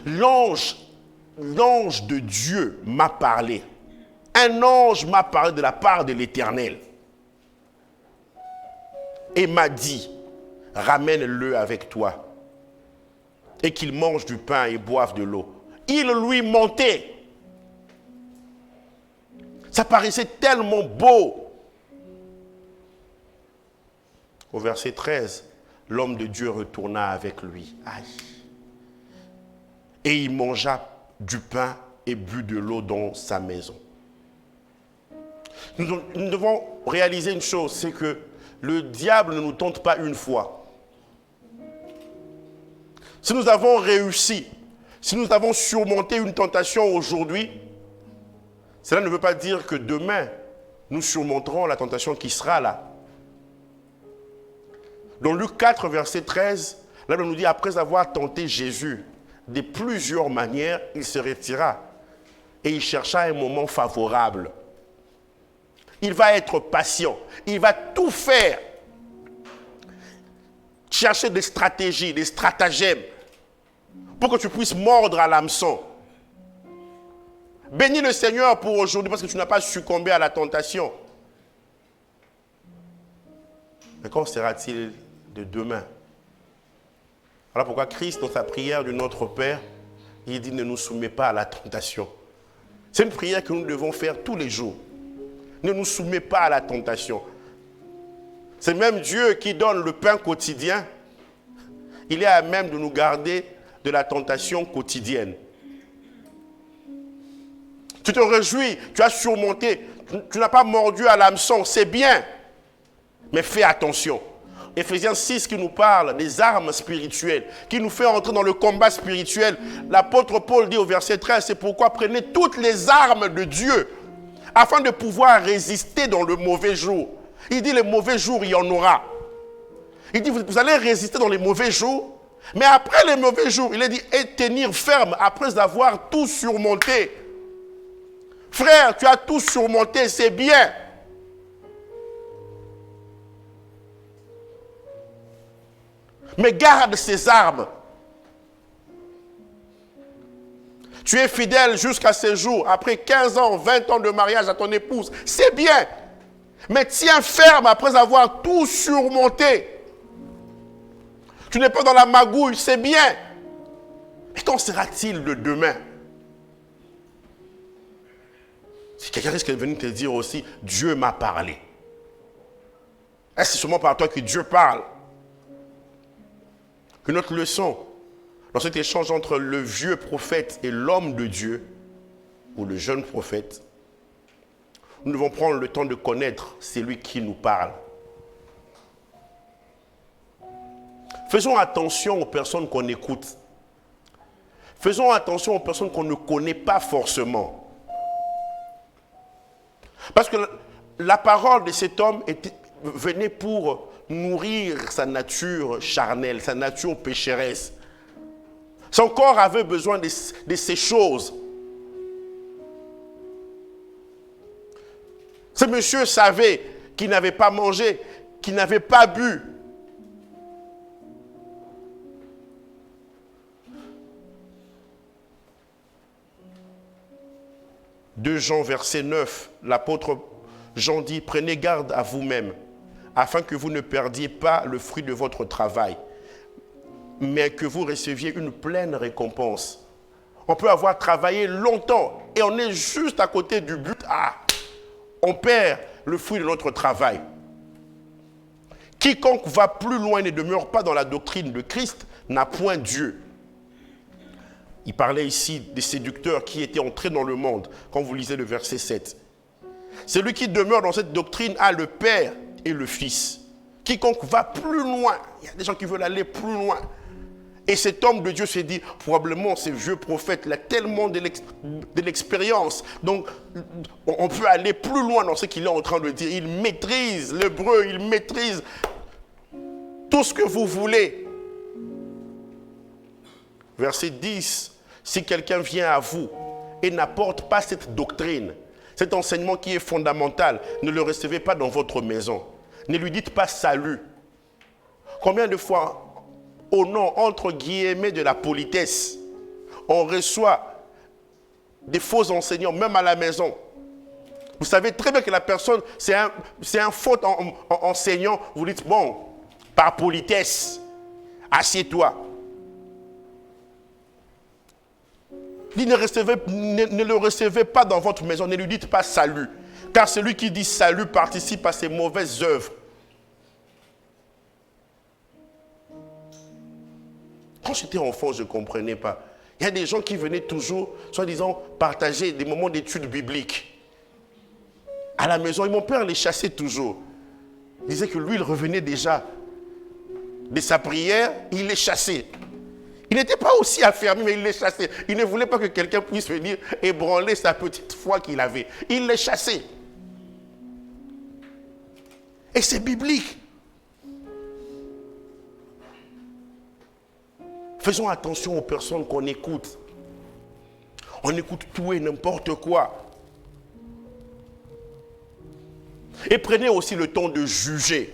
L'ange de Dieu m'a parlé. Un ange m'a parlé de la part de l'Éternel. Et m'a dit, ramène-le avec toi. Et qu'il mange du pain et boive de l'eau. Il lui mentait. Ça paraissait tellement beau. Au verset 13, l'homme de Dieu retourna avec lui. Aïe. Et il mangea du pain et but de l'eau dans sa maison. Nous devons réaliser une chose, c'est que le diable ne nous tente pas une fois. Si nous avons réussi, si nous avons surmonté une tentation aujourd'hui, cela ne veut pas dire que demain, nous surmonterons la tentation qui sera là. Dans Luc 4, verset 13, la Bible nous dit, après avoir tenté Jésus de plusieurs manières, il se retira et il chercha un moment favorable. Il va être patient, il va tout faire. Chercher des stratégies, des stratagèmes pour que tu puisses mordre à l'hameçon. Bénis le Seigneur pour aujourd'hui parce que tu n'as pas succombé à la tentation. Mais qu'en sera-t-il de demain? Voilà pourquoi Christ, dans sa prière de notre Père, il dit ne nous soumets pas à la tentation. C'est une prière que nous devons faire tous les jours. Ne nous soumets pas à la tentation. C'est même Dieu qui donne le pain quotidien. Il est à même de nous garder de la tentation quotidienne. Tu te réjouis, tu as surmonté, tu n'as pas mordu à l'hameçon, c'est bien. Mais fais attention. Éphésiens 6 qui nous parle des armes spirituelles, qui nous fait entrer dans le combat spirituel. L'apôtre Paul dit au verset 13, c'est pourquoi prenez toutes les armes de Dieu afin de pouvoir résister dans le mauvais jour. Il dit les mauvais jours, il y en aura. Il dit vous allez résister dans les mauvais jours, mais après les mauvais jours, il a dit et tenir ferme après avoir tout surmonté. Frère, tu as tout surmonté, c'est bien. Mais garde ces armes. Tu es fidèle jusqu'à ce jour, après 15 ans, 20 ans de mariage à ton épouse. C'est bien. Mais tiens ferme après avoir tout surmonté. Tu n'es pas dans la magouille, c'est bien. Mais qu'en sera-t-il de demain? Si quelqu'un risque de venir te dire aussi, Dieu m'a parlé. Est-ce que c'est seulement par toi que Dieu parle? Que notre leçon, dans cet échange entre le vieux prophète et l'homme de Dieu, ou le jeune prophète, nous devons prendre le temps de connaître celui qui nous parle. Faisons attention aux personnes qu'on écoute. Faisons attention aux personnes qu'on ne connaît pas forcément. Parce que la parole de cet homme venait pour nourrir sa nature charnelle, sa nature pécheresse. Son corps avait besoin de ces choses. Ce monsieur savait qu'il n'avait pas mangé, qu'il n'avait pas bu. De Jean, verset 9, l'apôtre Jean dit, prenez garde à vous-même, afin que vous ne perdiez pas le fruit de votre travail, mais que vous receviez une pleine récompense. On peut avoir travaillé longtemps et on est juste à côté du but. On perd le fruit de notre travail. Quiconque va plus loin et ne demeure pas dans la doctrine de Christ n'a point Dieu. Il parlait ici des séducteurs qui étaient entrés dans le monde, quand vous lisez le verset 7. Celui qui demeure dans cette doctrine a le Père et le Fils. Quiconque va plus loin, il y a des gens qui veulent aller plus loin. Et cet homme de Dieu s'est dit, probablement ces vieux prophètes, il a tellement de l'expérience. Donc, on peut aller plus loin dans ce qu'il est en train de dire. Il maîtrise l'hébreu, il maîtrise tout ce que vous voulez. Verset 10, si quelqu'un vient à vous et n'apporte pas cette doctrine, cet enseignement qui est fondamental, ne le recevez pas dans votre maison. Ne lui dites pas salut. Combien de fois, au nom, entre guillemets, de la politesse, on reçoit des faux enseignants, même à la maison. Vous savez très bien que la personne, c'est un faux enseignant. Vous dites, bon, par politesse, assieds-toi. Ne le recevez pas dans votre maison, ne lui dites pas salut. Car celui qui dit salut participe à ses mauvaises œuvres. Quand j'étais enfant, je ne comprenais pas. Il y a des gens qui venaient toujours, soi-disant, partager des moments d'études bibliques. À la maison, et mon père les chassait toujours. Il disait que lui, il revenait déjà de sa prière, il les chassait. Il n'était pas aussi affermi, mais il les chassait. Il ne voulait pas que quelqu'un puisse venir ébranler sa petite foi qu'il avait. Il les chassait. Et c'est biblique. Faisons attention aux personnes qu'on écoute. On écoute tout et n'importe quoi. Et prenez aussi le temps de juger.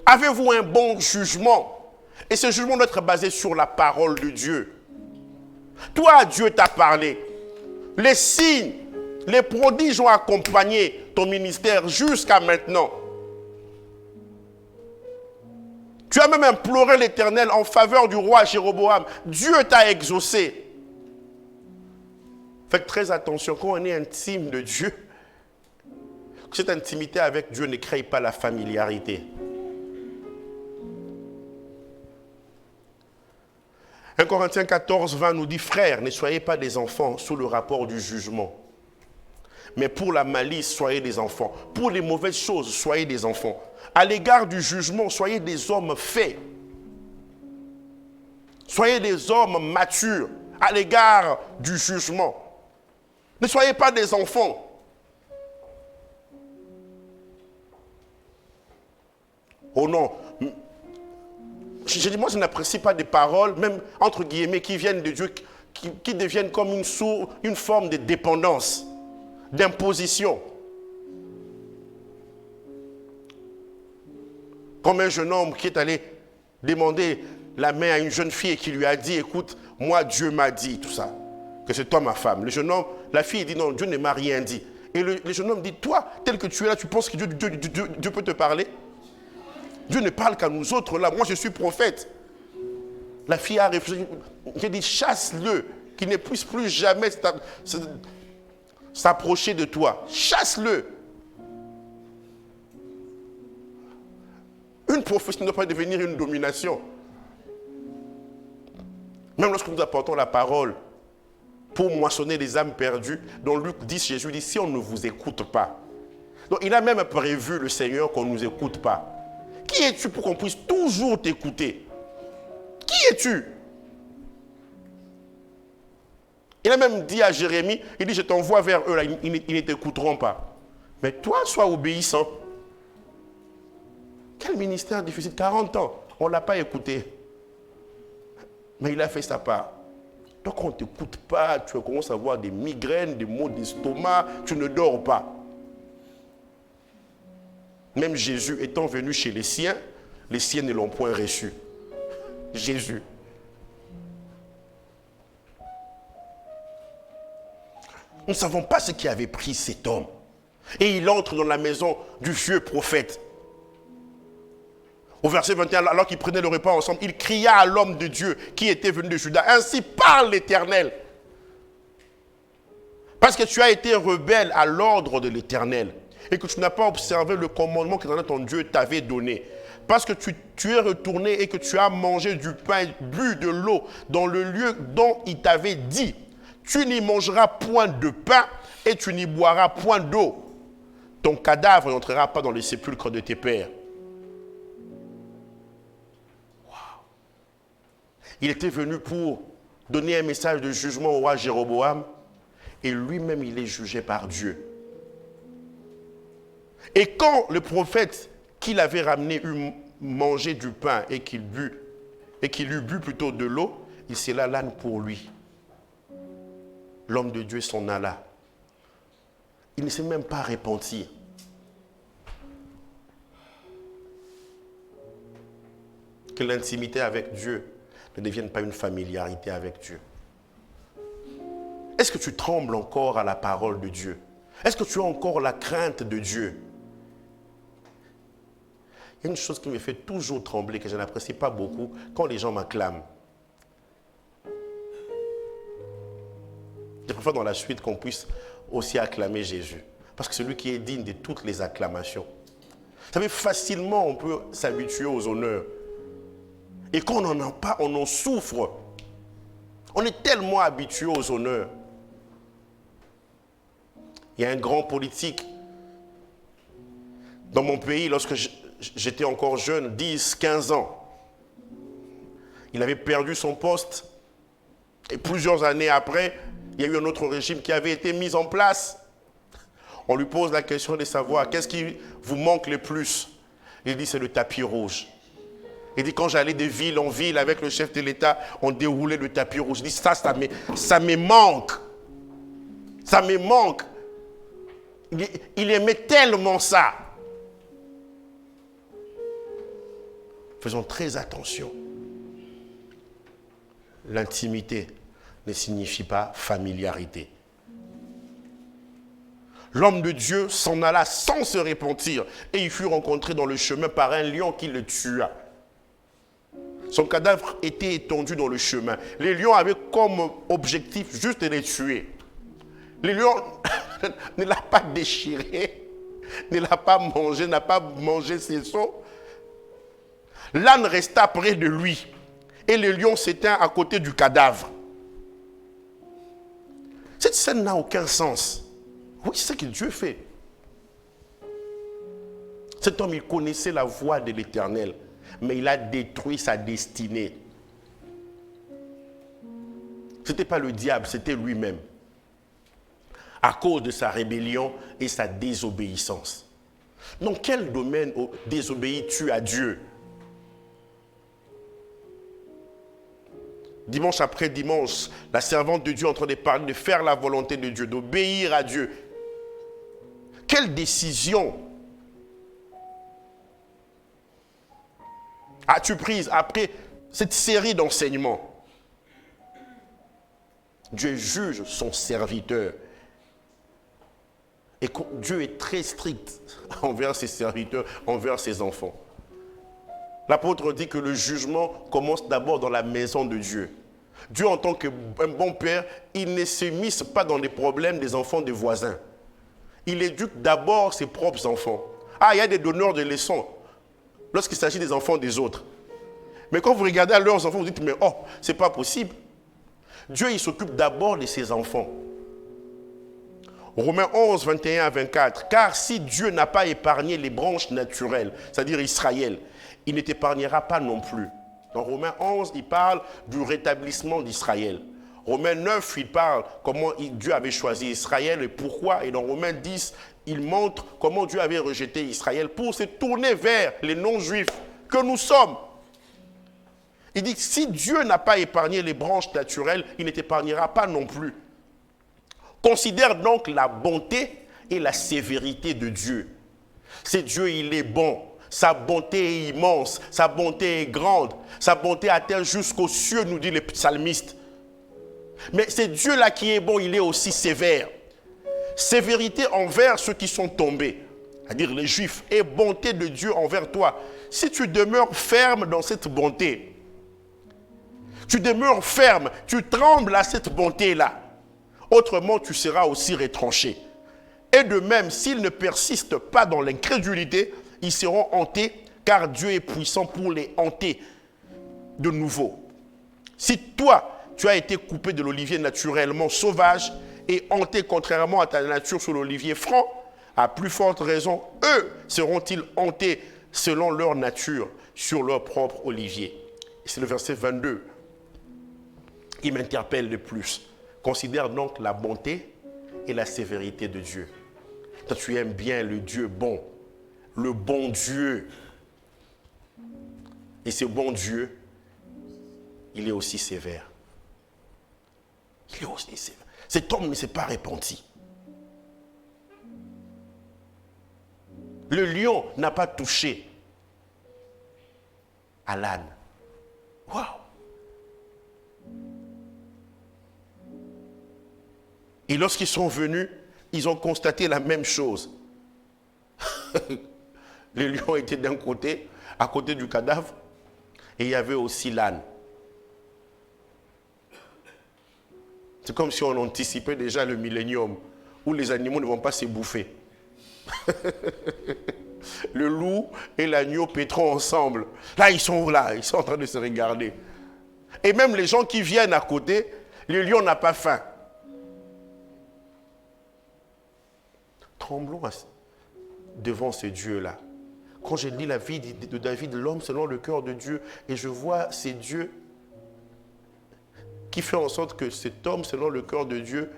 Avez-vous un bon jugement? Et ce jugement doit être basé sur la parole de Dieu. Toi, Dieu t'a parlé. Les signes, les prodiges ont accompagné ton ministère jusqu'à maintenant. Tu as même imploré l'Éternel en faveur du roi Jéroboam. Dieu t'a exaucé. Faites très attention, quand on est intime de Dieu, cette intimité avec Dieu ne crée pas la familiarité. 1 Corinthiens 14, 20 nous dit, frères, ne soyez pas des enfants sous le rapport du jugement. Mais pour la malice, soyez des enfants. Pour les mauvaises choses, soyez des enfants. À l'égard du jugement, soyez des hommes faits. Soyez des hommes matures à l'égard du jugement. Ne soyez pas des enfants. Oh non. Je dis, moi, je n'apprécie pas des paroles, même entre guillemets, qui viennent de Dieu, qui deviennent comme une forme de dépendance, d'imposition. Comme un jeune homme qui est allé demander la main à une jeune fille et qui lui a dit, écoute, moi, Dieu m'a dit tout ça, que c'est toi ma femme. Le jeune homme, la fille dit, non, Dieu ne m'a rien dit. Et le jeune homme dit, toi, tel que tu es là, tu penses que Dieu peut te parler? Dieu ne parle qu'à nous autres là. Moi, je suis prophète. La fille a réfléchi. J'ai dit, chasse-le, qu'il ne puisse plus jamais s'approcher de toi. Chasse-le. Une prophétie ne doit pas devenir une domination. Même lorsque nous apportons la parole pour moissonner les âmes perdues, dans Luc 10, Jésus dit, si on ne vous écoute pas. Donc, il a même prévu, le Seigneur, qu'on ne nous écoute pas. Qui es-tu pour qu'on puisse toujours t'écouter? Qui es-tu? Il a même dit à Jérémie, il dit, je t'envoie vers eux, là, ils ne t'écouteront pas. Mais toi, sois obéissant. Quel ministère difficile, 40 ans, on ne l'a pas écouté. Mais il a fait sa part. Donc on ne t'écoute pas, tu commences à avoir des migraines, des maux d'estomac, tu ne dors pas. Même Jésus étant venu chez les siens ne l'ont point reçu. Jésus. Nous ne savons pas ce qui avait pris cet homme. Et il entre dans la maison du vieux prophète. Au verset 21, alors qu'ils prenaient le repas ensemble, il cria à l'homme de Dieu qui était venu de Juda. Ainsi parle l'Éternel. Parce que tu as été rebelle à l'ordre de l'Éternel. et que tu n'as pas observé le commandement que ton Dieu t'avait donné, parce que tu es retourné et que tu as mangé du pain et bu de l'eau dans le lieu dont il t'avait dit, tu n'y mangeras point de pain et tu n'y boiras point d'eau. Ton cadavre n'entrera pas dans les sépulcres de tes pères. Wow. Il était venu pour donner un message de jugement au roi Jéroboam et lui-même il est jugé par Dieu. Et quand le prophète qu'il avait ramené eut mangé du pain et qu'il eut bu plutôt de l'eau, il scella l'âne pour lui. L'homme de Dieu s'en alla. Il ne s'est même pas repenti. Que l'intimité avec Dieu ne devienne pas une familiarité avec Dieu. Est-ce que tu trembles encore à la parole de Dieu? Est-ce que tu as encore la crainte de Dieu? Il y a une chose qui me fait toujours trembler, que je n'apprécie pas beaucoup, quand les gens m'acclament. Je préfère dans la suite qu'on puisse aussi acclamer Jésus. Parce que c'est lui qui est digne de toutes les acclamations. Vous savez, facilement on peut s'habituer aux honneurs. Et quand on n'en a pas, on en souffre. On est tellement habitué aux honneurs. Il y a un grand politique dans mon pays, lorsque j'étais encore jeune, 10, 15 ans. Il avait perdu son poste. Et plusieurs années après, il y a eu un autre régime qui avait été mis en place. On lui pose la question de savoir qu'est-ce qui vous manque le plus. Il dit c'est le tapis rouge. Il dit quand j'allais de ville en ville avec le chef de l'État, on déroulait le tapis rouge. Il dit ça me manque. Ça me manque. Il aimait tellement ça. Faisons très attention. L'intimité ne signifie pas familiarité. L'homme de Dieu s'en alla sans se repentir et il fut rencontré dans le chemin par un lion qui le tua. Son cadavre était étendu dans le chemin. Les lions avaient comme objectif juste de les tuer. Le lion ne l'a pas déchiré, ne l'a pas mangé, n'a pas mangé ses os. L'âne resta près de lui et le lion s'éteint à côté du cadavre. Cette scène n'a aucun sens. Oui, c'est ce que Dieu fait. Cet homme, il connaissait la voie de l'Éternel, mais il a détruit sa destinée. Ce n'était pas le diable, c'était lui-même. À cause de sa rébellion et sa désobéissance. Dans quel domaine désobéis-tu à Dieu? Dimanche après dimanche, la servante de Dieu est en train de parler de faire la volonté de Dieu, d'obéir à Dieu. Quelle décision as-tu prise après cette série d'enseignements? Dieu juge son serviteur. Et Dieu est très strict envers ses serviteurs, envers ses enfants. L'apôtre dit que le jugement commence d'abord dans la maison de Dieu. Dieu, en tant qu'un bon père, il ne se mise pas dans les problèmes des enfants des voisins. Il éduque d'abord ses propres enfants. Ah, il y a des donneurs de leçons lorsqu'il s'agit des enfants des autres. Mais quand vous regardez à leurs enfants, vous dites, mais oh, c'est pas possible. Dieu, il s'occupe d'abord de ses enfants. Romains 11, 21 à 24. Car si Dieu n'a pas épargné les branches naturelles, c'est-à-dire Israël, il ne t'épargnera pas non plus. Dans Romains 11, il parle du rétablissement d'Israël. Romains 9, il parle comment Dieu avait choisi Israël et pourquoi. Et dans Romains 10, il montre comment Dieu avait rejeté Israël pour se tourner vers les non-juifs que nous sommes. Il dit que si Dieu n'a pas épargné les branches naturelles, il ne t'épargnera pas non plus. Considère donc la bonté et la sévérité de Dieu. C'est Dieu, il est bon. Sa bonté est immense, sa bonté est grande, sa bonté atteint jusqu'aux cieux, nous dit le psalmiste. Mais c'est Dieu-là qui est bon, il est aussi sévère. Sévérité envers ceux qui sont tombés, c'est-à-dire les Juifs, et bonté de Dieu envers toi. Si tu demeures ferme dans cette bonté, tu demeures ferme, tu trembles à cette bonté-là, autrement tu seras aussi retranché. Et de même, s'ils ne persistent pas dans l'incrédulité, ils seront hantés, car Dieu est puissant pour les hanter de nouveau. Si toi, tu as été coupé de l'olivier naturellement sauvage et hanté contrairement à ta nature sur l'olivier franc, à plus forte raison, eux seront-ils hantés selon leur nature sur leur propre olivier. Et c'est le verset 22 qui m'interpelle le plus. Considère donc la bonté et la sévérité de Dieu. Toi, tu aimes bien le Dieu bon, le bon Dieu. Et ce bon Dieu, il est aussi sévère. Il est aussi sévère. Cet homme ne s'est pas repenti. Le lion n'a pas touché à l'âne. Waouh! Et lorsqu'ils sont venus, ils ont constaté la même chose. Le lion était d'un côté, à côté du cadavre, et il y avait aussi l'âne. C'est comme si on anticipait déjà le millénium, où les animaux ne vont pas se bouffer. Le loup et l'agneau pétront ensemble. Là, ils sont en train de se regarder. Et même les gens qui viennent à côté, le lion n'a pas faim. Tremblons devant ce Dieu-là. Quand je lis la vie de David, l'homme selon le cœur de Dieu, et je vois ces dieux qui fait en sorte que cet homme selon le cœur de Dieu,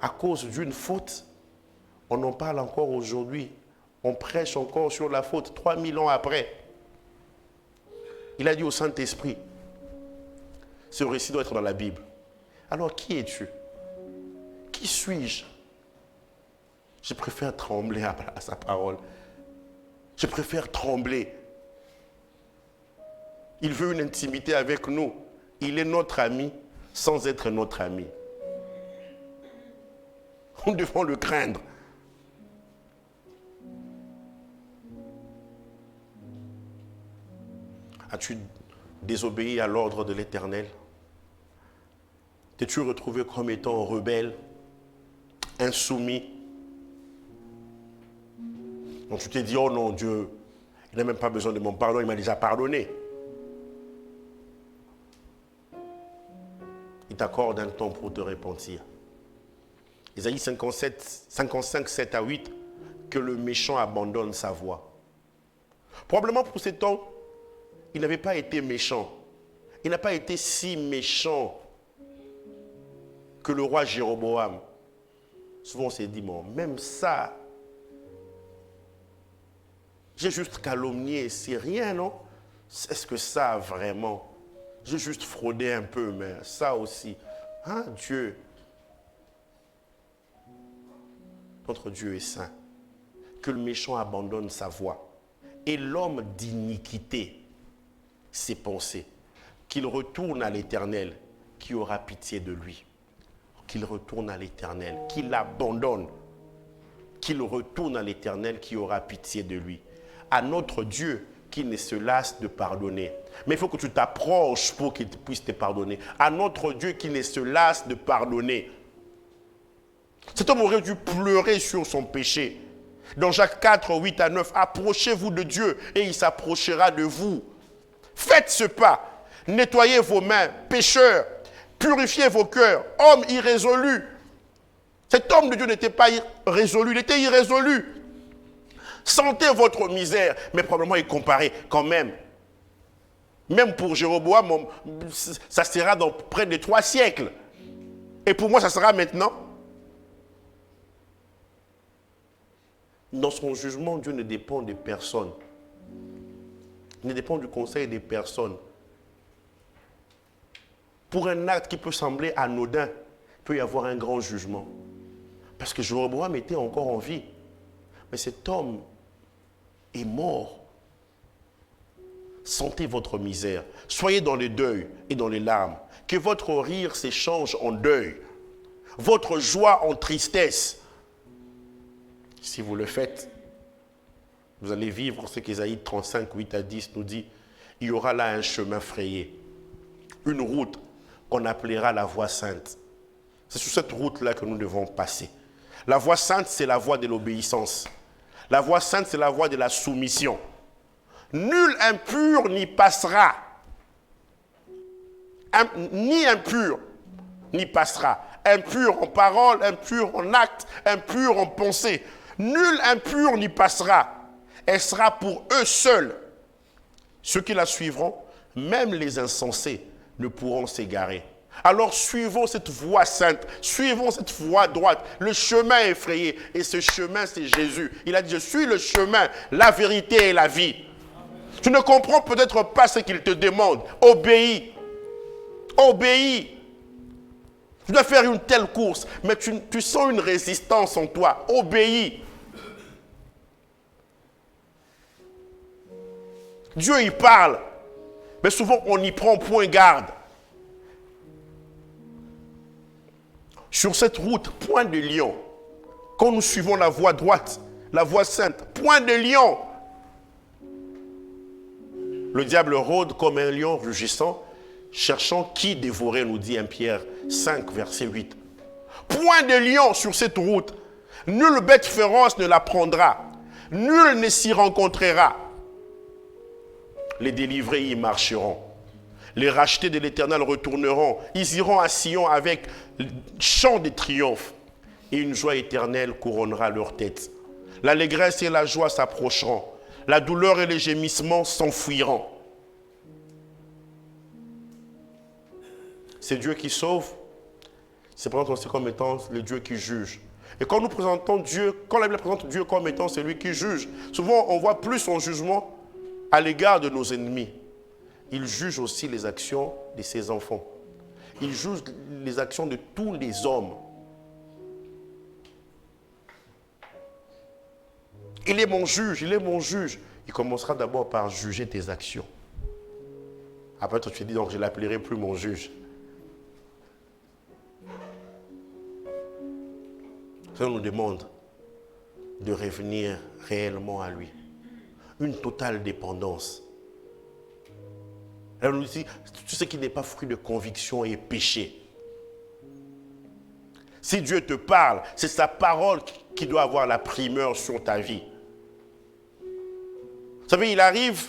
à cause d'une faute, on en parle encore aujourd'hui. On prêche encore sur la faute 3000 ans après. Il a dit au Saint-Esprit, ce récit doit être dans la Bible. Alors qui es-tu? Qui suis-je? Je préfère trembler à sa parole. Je préfère trembler. Il veut une intimité avec nous. Il est notre ami sans être notre ami. Nous devons le craindre. As-tu désobéi à l'ordre de l'Éternel? T'es-tu retrouvé comme étant rebelle, insoumis? Donc tu t'es dit, oh non, Dieu, il n'a même pas besoin de mon pardon, il m'a déjà pardonné. Il t'accorde un temps pour te repentir. Isaïe 55, 7 à 8, que le méchant abandonne sa voie. Probablement pour cet homme, il n'avait pas été méchant. Il n'a pas été si méchant que le roi Jéroboam. Souvent on s'est dit, bon, même ça, j'ai juste calomnié, c'est rien, non? Est-ce que ça, vraiment? J'ai juste fraudé un peu, mais ça aussi. Hein, Dieu? Notre Dieu est saint. Que le méchant abandonne sa voie. Et l'homme d'iniquité, ses pensées. Qu'il retourne à l'Éternel, qui aura pitié de lui. Qu'il retourne à l'Éternel, qu'il abandonne. Qu'il retourne à l'Éternel, qui aura pitié de lui. À notre Dieu, qui ne se lasse de pardonner. Mais il faut que tu t'approches pour qu'il puisse te pardonner. À notre Dieu qui ne se lasse de pardonner. Cet homme aurait dû pleurer sur son péché. Dans Jacques 4, 8 à 9, approchez-vous de Dieu et il s'approchera de vous. Faites ce pas. Nettoyez vos mains, pécheurs. Purifiez vos cœurs, hommes irrésolus. Cet homme de Dieu n'était pas résolu, il était irrésolu. Sentez votre misère, mais probablement il comparait quand même. Même pour Jéroboam, ça sera dans près de 3 siècles. Et pour moi, ça sera maintenant. Dans son jugement, Dieu ne dépend de personne. Il ne dépend du conseil des personnes. Pour un acte qui peut sembler anodin, il peut y avoir un grand jugement. Parce que Jéroboam était encore en vie. Mais cet homme est mort. Sentez votre misère. Soyez dans le deuil et dans les larmes. Que votre rire s'échange en deuil. Votre joie en tristesse. Si vous le faites, vous allez vivre ce qu'Ésaïe 35, 8 à 10 nous dit. Il y aura là un chemin frayé. Une route qu'on appellera la voie sainte. C'est sur cette route-là que nous devons passer. La voie sainte, c'est la voie de l'obéissance. La voie sainte, c'est la voie de la soumission. Nul impur n'y passera. Ni impur n'y passera. Impur en parole, impur en acte, impur en pensée. Nul impur n'y passera. Elle sera pour eux seuls. Ceux qui la suivront, même les insensés, ne pourront s'égarer. Alors suivons cette voie sainte, suivons cette voie droite. Le chemin est effrayé, et ce chemin, c'est Jésus. Il a dit, je suis le chemin, la vérité et la vie. Tu ne comprends peut-être pas ce qu'il te demande. Obéis. Obéis. Tu dois faire une telle course, mais tu sens une résistance en toi. Obéis. Dieu y parle, mais souvent on n'y prend point garde. Sur cette route, point de lion. Quand nous suivons la voie droite, la voie sainte, point de lion. Le diable rôde comme un lion rugissant, cherchant qui dévorer, nous dit 1 Pierre 5, verset 8. Point de lion sur cette route. Nulle bête féroce ne la prendra. Nul ne s'y rencontrera. Les délivrés y marcheront. Les rachetés de l'Éternel retourneront. Ils iront à Sion avec chant de triomphe. Et une joie éternelle couronnera leur tête. L'allégresse et la joie s'approcheront. La douleur et les gémissements s'enfuiront. C'est Dieu qui sauve. C'est présenté aussi comme étant le Dieu qui juge. Et quand nous présentons Dieu, quand la Bible présente Dieu comme étant celui qui juge, souvent on voit plus son jugement à l'égard de nos ennemis. Il juge aussi les actions de ses enfants. Il juge les actions de tous les hommes. Il est mon juge, il est mon juge. Il commencera d'abord par juger tes actions. Après, tu te dis donc je ne l'appellerai plus mon juge. Ça nous demande de revenir réellement à lui. Une totale dépendance. Elle nous dit, tout ce qui n'est pas fruit de conviction est péché. Si Dieu te parle, c'est sa parole qui doit avoir la primeur sur ta vie. Vous savez, il arrive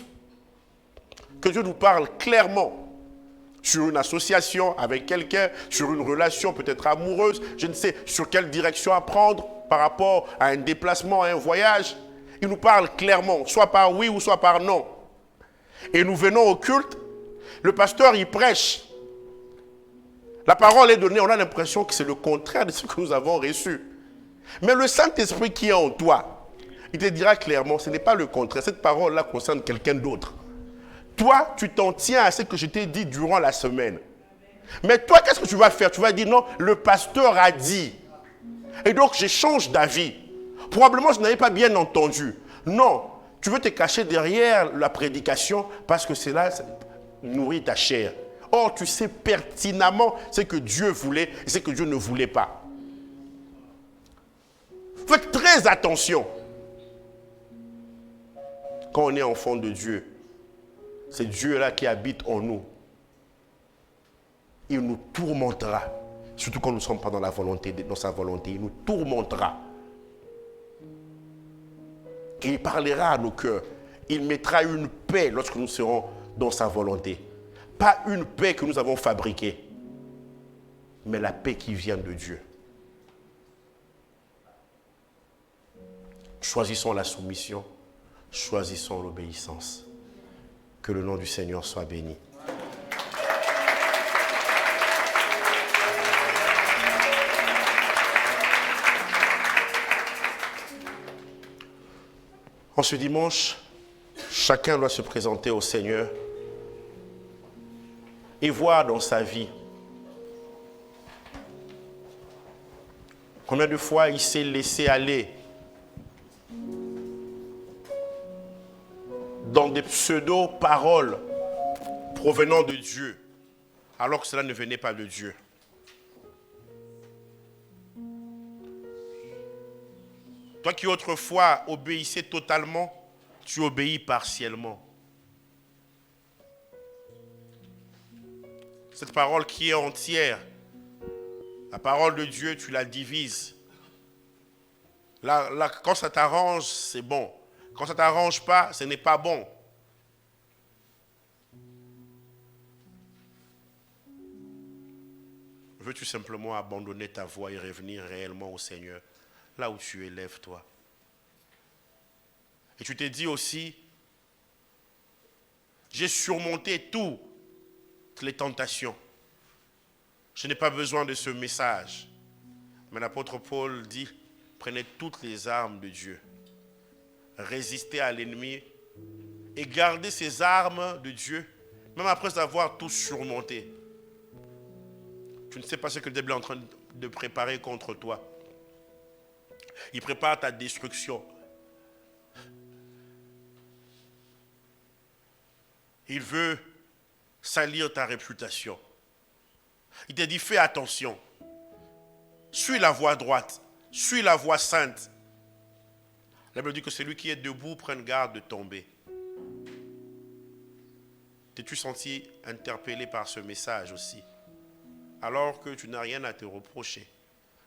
que Dieu nous parle clairement sur une association avec quelqu'un, sur une relation peut-être amoureuse, je ne sais sur quelle direction à prendre par rapport à un déplacement, à un voyage. Il nous parle clairement, soit par oui ou soit par non. Et nous venons au culte, le pasteur il prêche. La parole est donnée, on a l'impression que c'est le contraire de ce que nous avons reçu. Mais le Saint-Esprit qui est en toi, il te dira clairement, ce n'est pas le contraire, cette parole-là concerne quelqu'un d'autre. Toi, tu t'en tiens à ce que je t'ai dit durant la semaine. Mais toi, qu'est-ce que tu vas faire? Tu vas dire non, le pasteur a dit. Et donc, je change d'avis. Probablement, je n'avais pas bien entendu. Non, tu veux te cacher derrière la prédication parce que cela nourrit ta chair. Or, tu sais pertinemment ce que Dieu voulait et ce que Dieu ne voulait pas. Faites très attention. Quand on est enfant de Dieu, c'est Dieu-là qui habite en nous. Il nous tourmentera. Surtout quand nous ne sommes pas dans la volonté, dans sa volonté. Il nous tourmentera. Et il parlera à nos cœurs. Il mettra une paix lorsque nous serons dans sa volonté. Pas une paix que nous avons fabriquée, mais la paix qui vient de Dieu. Choisissons la soumission, choisissons l'obéissance. Que le nom du Seigneur soit béni. En ce dimanche, chacun doit se présenter au Seigneur et voir dans sa vie combien de fois il s'est laissé aller dans des pseudo-paroles provenant de Dieu, alors que cela ne venait pas de Dieu. Toi qui autrefois obéissais totalement, tu obéis partiellement. Cette parole qui est entière, la parole de Dieu, tu la divises Quand ça t'arrange, c'est bon. Quand ça ne t'arrange pas, ce n'est pas bon. Veux-tu simplement abandonner ta voie et revenir réellement au Seigneur? Là où tu es, lève-toi. Et tu t'es dit aussi, j'ai surmonté toutes les tentations. Je n'ai pas besoin de ce message. Mais l'apôtre Paul dit, prenez toutes les armes de Dieu. Résistez à l'ennemi et gardez ces armes de Dieu, même après avoir tout surmonté. Tu ne sais pas ce que le diable est en train de préparer contre toi. Il prépare ta destruction. Il veut salir ta réputation. Il te dit, fais attention. Suis la voie droite. Suis la voie sainte. La Bible dit que celui qui est debout prenne garde de tomber. T'es-tu senti interpellé par ce message aussi? Alors que tu n'as rien à te reprocher,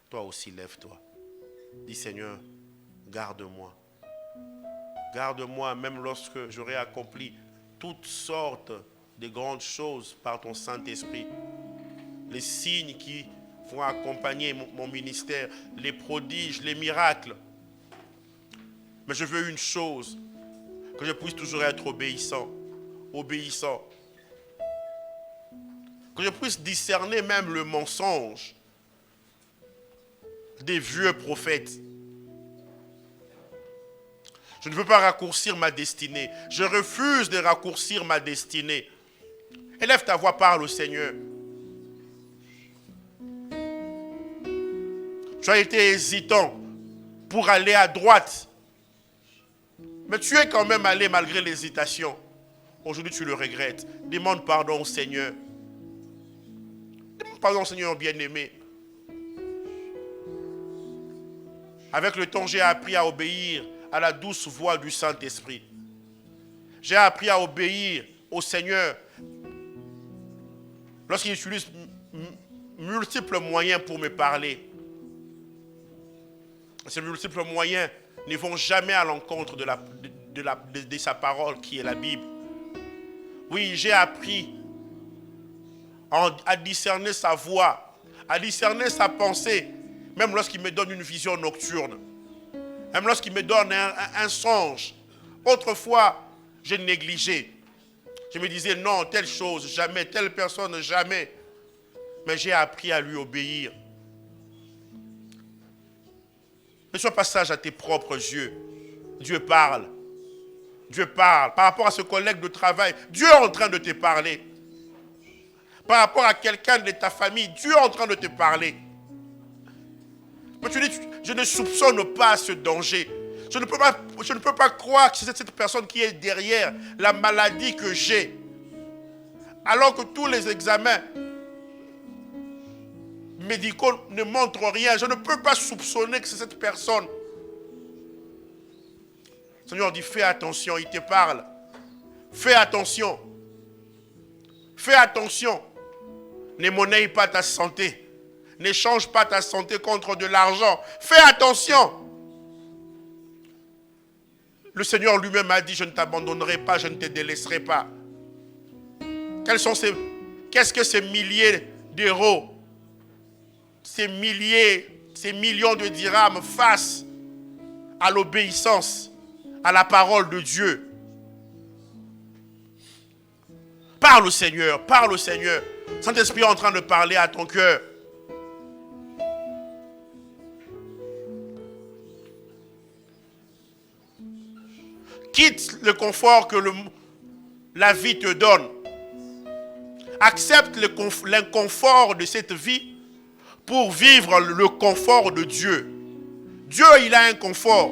toi aussi lève-toi. Dis Seigneur, garde-moi. Garde-moi même lorsque j'aurai accompli toutes sortes de grandes choses par ton Saint-Esprit. Les signes qui vont accompagner mon ministère, les prodiges, les miracles. Mais je veux une chose, que je puisse toujours être obéissant. Que je puisse discerner même le mensonge des vieux prophètes. Je ne veux pas raccourcir ma destinée. Je refuse de raccourcir ma destinée. Élève ta voix, parle au Seigneur. Tu as été hésitant pour aller à droite. Mais tu es quand même allé malgré l'hésitation. Aujourd'hui, tu le regrettes. Demande pardon au Seigneur. Demande pardon au Seigneur bien-aimé. Avec le temps, j'ai appris à obéir à la douce voix du Saint-Esprit. J'ai appris à obéir au Seigneur lorsqu'il utilise multiples moyens pour me parler. Ces multiples moyens ne vont jamais à l'encontre de sa parole qui est la Bible. Oui, j'ai appris à discerner sa voix, à discerner sa pensée, même lorsqu'il me donne une vision nocturne, même lorsqu'il me donne un songe. Autrefois, j'ai négligé. Je me disais non, telle chose, jamais, telle personne, jamais. Mais j'ai appris à lui obéir. Ne sois pas sage à tes propres yeux. Dieu parle. Dieu parle. Par rapport à ce collègue de travail, Dieu est en train de te parler. Par rapport à quelqu'un de ta famille, Dieu est en train de te parler. Mais tu dis, je ne soupçonne pas ce danger. Je ne peux pas croire que c'est cette personne qui est derrière la maladie que j'ai. Alors que tous les examens médicaux ne montrent rien. Je ne peux pas soupçonner que c'est cette personne. Le Seigneur dit, fais attention, il te parle. Fais attention. Fais attention. Ne monnaie pas ta santé. N'échange pas ta santé contre de l'argent. Fais attention. Le Seigneur lui-même a dit, je ne t'abandonnerai pas, je ne te délaisserai pas. Qu'est-ce que ces milliers d'euros, ces millions de dirhams face à l'obéissance, à la parole de Dieu? Parle au Seigneur, parle au Seigneur. Saint-Esprit est en train de parler à ton cœur. Quitte le confort que la vie te donne. Accepte l'inconfort de cette vie pour vivre le confort de Dieu. Dieu, il a un confort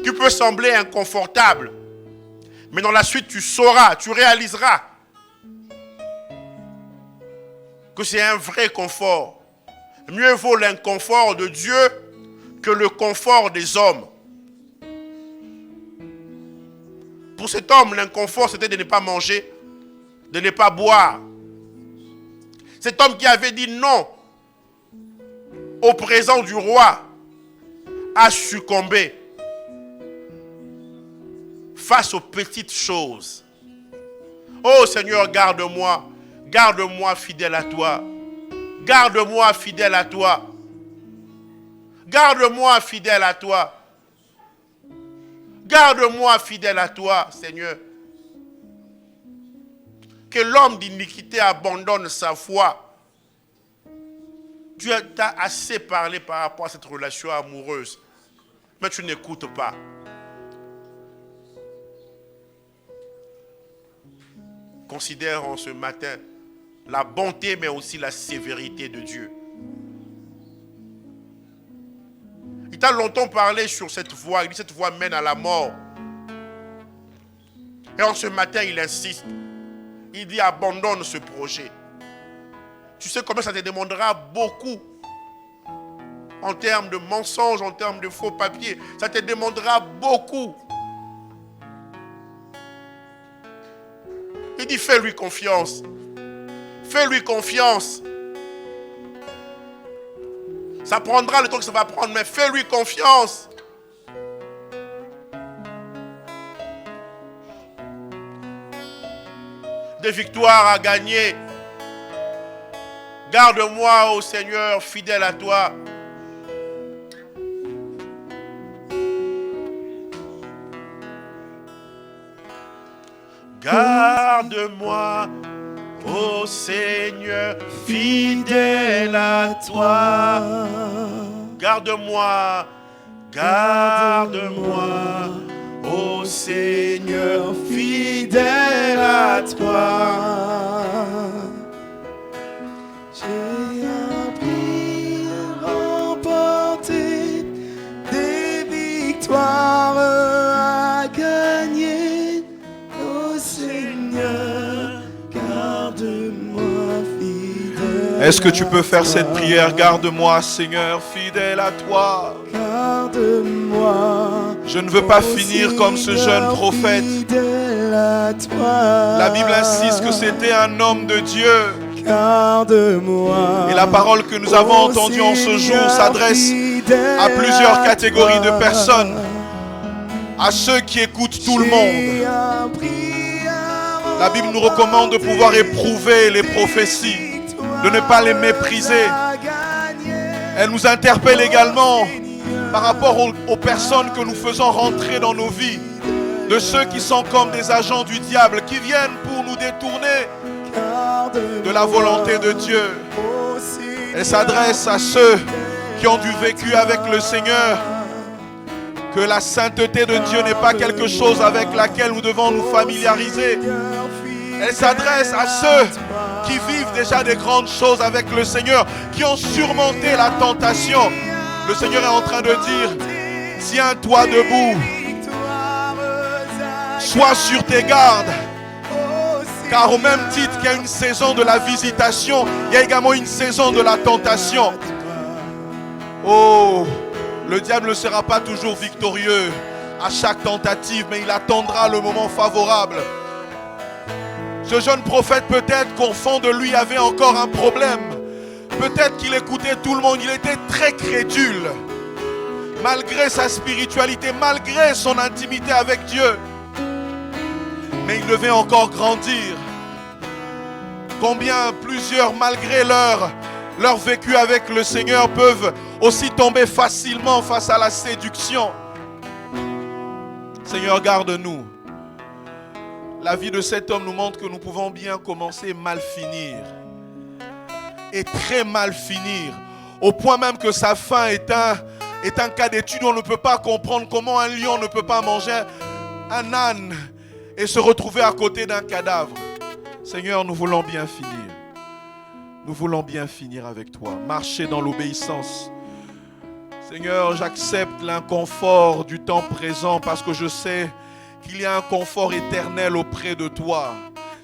qui peut sembler inconfortable. Mais dans la suite, tu sauras, tu réaliseras que c'est un vrai confort. Mieux vaut l'inconfort de Dieu que le confort des hommes. Pour cet homme, l'inconfort, c'était de ne pas manger, de ne pas boire. Cet homme qui avait dit non au présent du roi, à succomber face aux petites choses. Oh Seigneur, garde-moi. Garde-moi fidèle à toi. Garde-moi fidèle à toi. Garde-moi fidèle à toi. Garde-moi fidèle à toi, Seigneur. Que l'homme d'iniquité abandonne sa foi. Tu as assez parlé par rapport à cette relation amoureuse, mais tu n'écoutes pas. Considère en ce matin la bonté, mais aussi la sévérité de Dieu. Il t'a longtemps parlé sur cette voie. Il dit cette voie mène à la mort. Et en ce matin, il insiste. Il dit abandonne ce projet. Tu sais combien ça te demandera beaucoup en termes de mensonges, en termes de faux papiers. Ça te demandera beaucoup. Il dit fais-lui confiance. Fais-lui confiance. Ça prendra le temps que ça va prendre, mais fais-lui confiance. Des victoires à gagner. Garde-moi, ô Seigneur, fidèle à toi. Garde-moi, ô Seigneur, fidèle à toi. Garde-moi, garde-moi, ô Seigneur, fidèle à toi. J'ai appris à remporter des victoires à gagner. Ô Seigneur, garde-moi fidèle. Est-ce que tu peux faire cette prière? Garde-moi, Seigneur, fidèle à toi. Garde-moi. Je ne veux pas finir comme ce jeune prophète. La Bible insiste que c'était un homme de Dieu. Garde-moi. Et la parole que nous avons entendue en ce jour s'adresse à plusieurs catégories de personnes. À ceux qui écoutent tout le monde. La Bible nous recommande de pouvoir éprouver les prophéties, de ne pas les mépriser. Elle nous interpelle également par rapport aux personnes que nous faisons rentrer dans nos vies, de ceux qui sont comme des agents du diable, qui viennent pour nous détourner de la volonté de Dieu. Elle s'adresse à ceux qui ont du vécu avec le Seigneur, que la sainteté de Dieu n'est pas quelque chose avec laquelle nous devons nous familiariser. Elle s'adresse à ceux qui vivent déjà des grandes choses avec le Seigneur, qui ont surmonté la tentation. Le Seigneur est en train de dire, tiens-toi debout, sois sur tes gardes, car au même titre qu'il y a une saison de la visitation, il y a également une saison de la tentation. Oh, le diable ne sera pas toujours victorieux à chaque tentative, mais il attendra le moment favorable. Ce jeune prophète, peut-être qu'au fond de lui avait encore un problème. Peut-être qu'il écoutait tout le monde, il était très crédule. Malgré sa spiritualité, malgré son intimité avec Dieu. Mais il devait encore grandir. Combien plusieurs, malgré leur vécu avec le Seigneur, peuvent aussi tomber facilement face à la séduction. Seigneur, garde-nous. La vie de cet homme nous montre que nous pouvons bien commencer, mal finir. Et très mal finir. Au point même que sa fin est un cas d'étude. On ne peut pas comprendre comment un lion ne peut pas manger un âne et se retrouver à côté d'un cadavre. Seigneur, nous voulons bien finir. Nous voulons bien finir avec toi. Marcher dans l'obéissance. Seigneur, j'accepte l'inconfort du temps présent parce que je sais qu'il y a un confort éternel auprès de toi.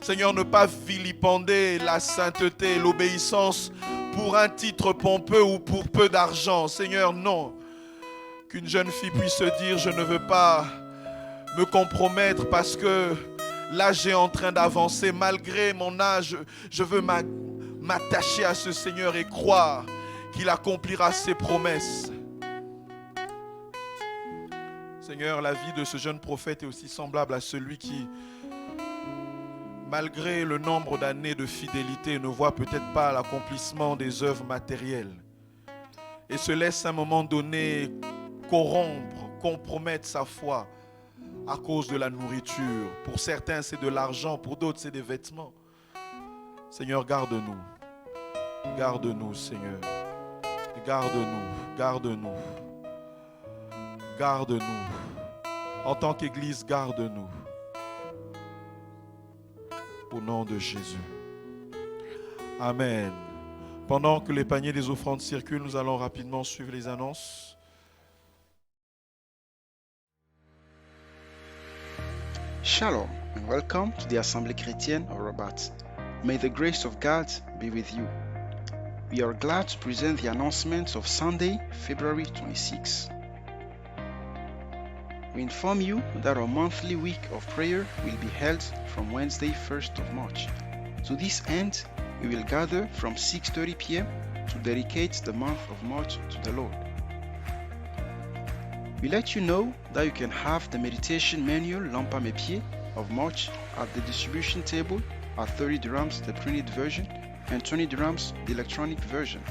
Seigneur, ne pas vilipender la sainteté, l'obéissance pour un titre pompeux ou pour peu d'argent. Seigneur, non. Qu'une jeune fille puisse se dire, je ne veux pas me compromettre parce que l'âge est en train d'avancer. Malgré mon âge, je veux m'attacher à ce Seigneur et croire qu'il accomplira ses promesses. Seigneur, la vie de ce jeune prophète est aussi semblable à celui qui, malgré le nombre d'années de fidélité, ne voit peut-être pas l'accomplissement des œuvres matérielles et se laisse à un moment donné corrompre, compromettre sa foi à cause de la nourriture. Pour certains, c'est de l'argent, pour d'autres, c'est des vêtements. Seigneur, garde-nous. Garde-nous, Seigneur. Garde-nous, garde-nous. Garde-nous. En tant qu'Église, garde-nous. Au nom de Jésus. Amen. Pendant que les paniers des offrandes circulent, nous allons rapidement suivre les annonces. Shalom and welcome to the Assembly Chrétienne of Rabat. May the grace of God be with you. We are glad to present the announcements of Sunday, February 26. We inform you that our monthly week of prayer will be held from Wednesday, 1st of March. To this end, we will gather from 6:30 p.m. to dedicate the month of March to the Lord. We let you know that you can have the meditation manual Lampa Mes Pieds of March at the distribution table at 30 dirhams the printed version and 20 dirhams the electronic version.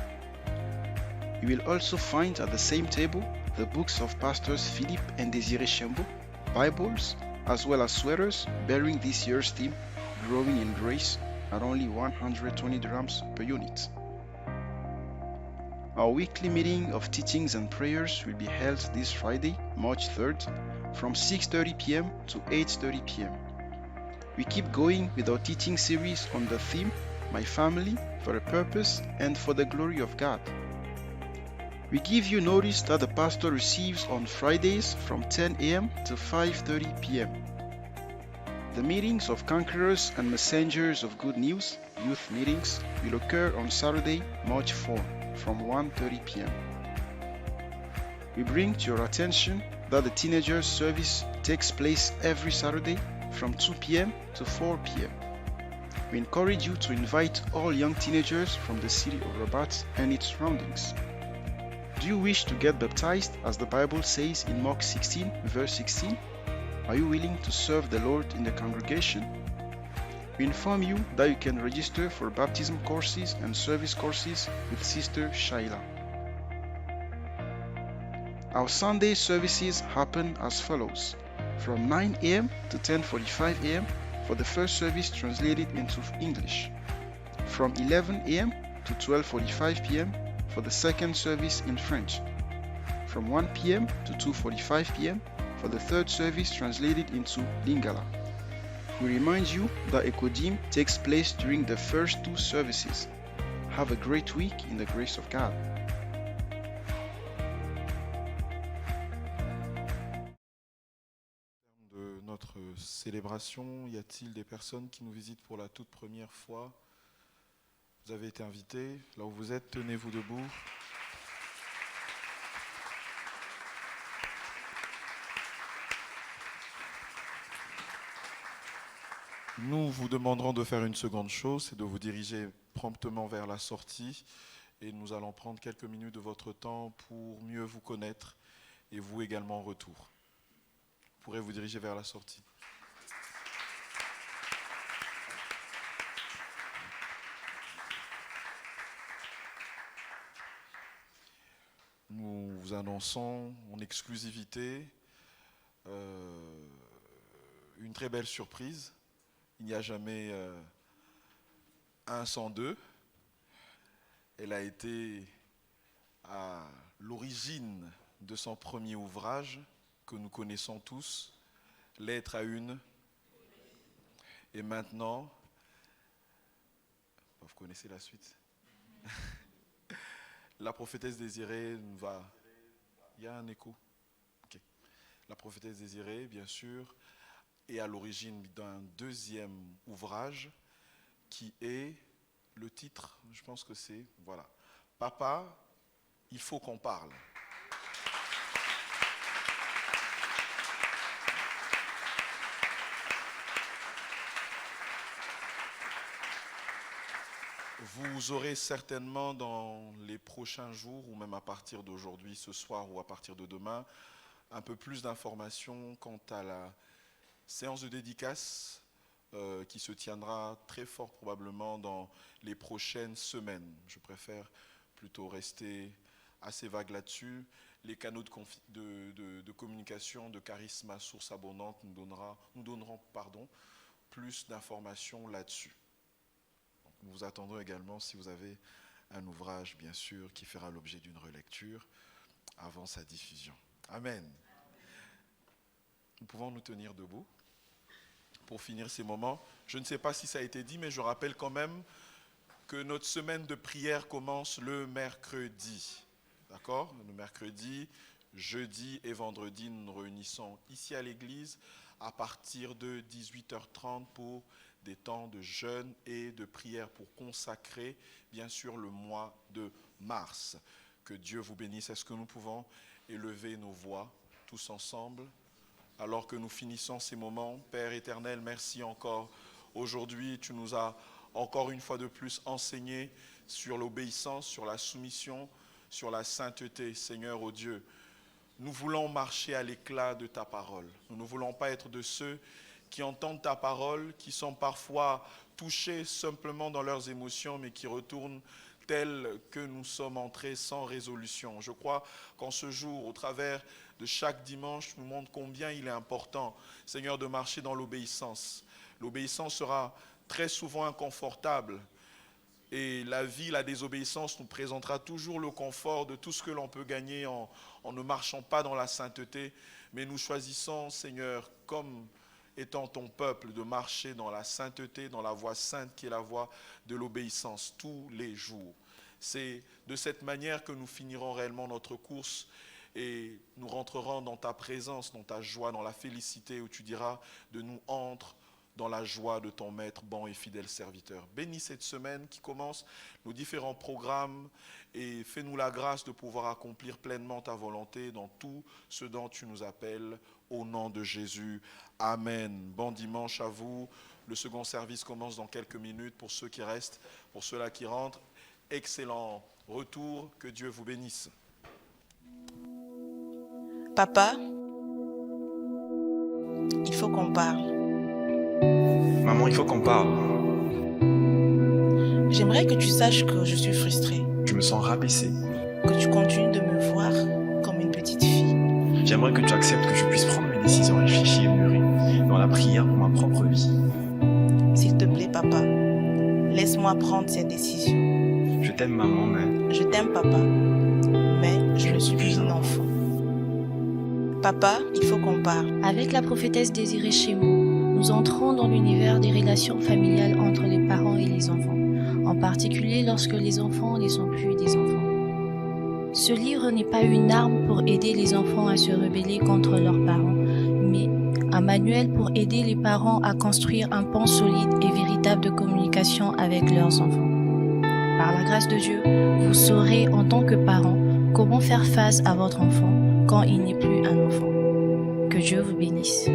You will also find at the same table the books of Pastors Philippe and Desiree Chembo, Bibles, as well as sweaters bearing this year's theme, Growing in Grace, at only 120 dirhams per unit. Our weekly meeting of teachings and prayers will be held this Friday, March 3rd, from 6:30 p.m. to 8:30 p.m. We keep going with our teaching series on the theme, My Family, for a Purpose and for the Glory of God. We give you notice that the pastor receives on Fridays from 10 a.m. to 5:30 p.m. The meetings of Conquerors and Messengers of Good News, youth meetings, will occur on Saturday, March 4, from 1:30 p.m. We bring to your attention that the teenagers service takes place every Saturday from 2 p.m. to 4 p.m. We encourage you to invite all young teenagers from the city of Rabat and its surroundings. Do you wish to get baptized as the Bible says in Mark 16, verse 16? Are you willing to serve the Lord in the congregation? We inform you that you can register for baptism courses and service courses with Sister Shaila. Our Sunday services happen as follows. From 9 a.m. to 10:45 a.m. for the first service translated into English. From 11 a.m. to 12:45 p.m. for the second service in French. From 1 p.m. to 2:45 p.m. for the third service translated into Lingala. We remind you that Ekodim takes place during the first two services. Have a great week in the grace of God. De notre célébration, y a-t-il des personnes qui nous visitent pour la toute première fois? Vous avez été invités. Là où vous êtes, tenez-vous debout. Nous vous demanderons de faire une seconde chose, c'est de vous diriger promptement vers la sortie et nous allons prendre quelques minutes de votre temps pour mieux vous connaître et vous également en retour. Vous pourrez vous diriger vers la sortie. Nous vous annonçons en exclusivité une très belle surprise. Il n'y a jamais un sans deux. Elle a été à l'origine de son premier ouvrage que nous connaissons tous, Lettre à une. Et maintenant, vous connaissez la suite. La prophétesse Désirée va... Il y a un écho. Okay. La prophétesse Désirée, bien sûr, est à l'origine d'un deuxième ouvrage qui est le titre, je pense que c'est, voilà, Papa, il faut qu'on parle. Vous aurez certainement dans les prochains jours, ou même à partir d'aujourd'hui, ce soir ou à partir de demain, un peu plus d'informations quant à la séance de dédicace qui se tiendra très fort probablement dans les prochaines semaines. Je préfère plutôt rester assez vague là-dessus. Les canaux de communication de Charisma Source Abondante nous donneront plus d'informations là-dessus. Nous vous attendons également si vous avez un ouvrage, bien sûr, qui fera l'objet d'une relecture avant sa diffusion. Amen. Nous pouvons nous tenir debout pour finir ces moments. Je ne sais pas si ça a été dit, mais je rappelle quand même que notre semaine de prière commence le mercredi. D'accord ? Le mercredi, jeudi et vendredi, nous nous réunissons ici à l'église à partir de 18h30 pour des temps de jeûne et de prière pour consacrer, bien sûr, le mois de mars. Que Dieu vous bénisse. Est-ce que nous pouvons élever nos voix tous ensemble alors que nous finissons ces moments? Père éternel, merci encore. Aujourd'hui, tu nous as encore une fois de plus enseigné sur l'obéissance, sur la soumission, sur la sainteté. Seigneur, ô Dieu, nous voulons marcher à l'éclat de ta parole. Nous ne voulons pas être de ceux qui entendent ta parole, qui sont parfois touchés simplement dans leurs émotions, mais qui retournent tels que nous sommes entrés sans résolution. Je crois qu'en ce jour, au travers de chaque dimanche, nous montre combien il est important, Seigneur, de marcher dans l'obéissance. L'obéissance sera très souvent inconfortable. Et la vie, la désobéissance nous présentera toujours le confort de tout ce que l'on peut gagner en ne marchant pas dans la sainteté. Mais nous choisissons, Seigneur, comme étant ton peuple, de marcher dans la sainteté, dans la voie sainte qui est la voie de l'obéissance tous les jours. C'est de cette manière que nous finirons réellement notre course et nous rentrerons dans ta présence, dans ta joie, dans la félicité où tu diras de nous entre dans la joie de ton maître, bon et fidèle serviteur. Bénis cette semaine qui commence, nos différents programmes, et fais-nous la grâce de pouvoir accomplir pleinement ta volonté dans tout ce dont tu nous appelles, au nom de Jésus. Amen. Bon dimanche à vous. Le second service commence dans quelques minutes pour ceux qui restent, pour ceux-là qui rentrent. Excellent retour, que Dieu vous bénisse. Papa, il faut qu'on parle. Maman, il faut qu'on parle. J'aimerais que tu saches que je suis frustrée, Je me sens rabaissé. que tu continues de me voir comme une petite fille. J'aimerais que tu acceptes que je puisse prendre mes décisions réfléchies et mûries dans la prière pour ma propre vie. S'il te plaît, papa, laisse-moi prendre cette décision. Je t'aime, maman, mais Je t'aime, papa, mais je ne suis plus un enfant. Papa, il faut qu'on parle. Avec la prophétesse Désirée Chémou, nous entrons dans l'univers des relations familiales entre les parents et les enfants, en particulier lorsque les enfants ne sont plus des enfants. Ce livre n'est pas une arme pour aider les enfants à se rebeller contre leurs parents, mais un manuel pour aider les parents à construire un pont solide et véritable de communication avec leurs enfants. Par la grâce de Dieu, vous saurez en tant que parents comment faire face à votre enfant quand il n'est plus un enfant. Que Dieu vous bénisse.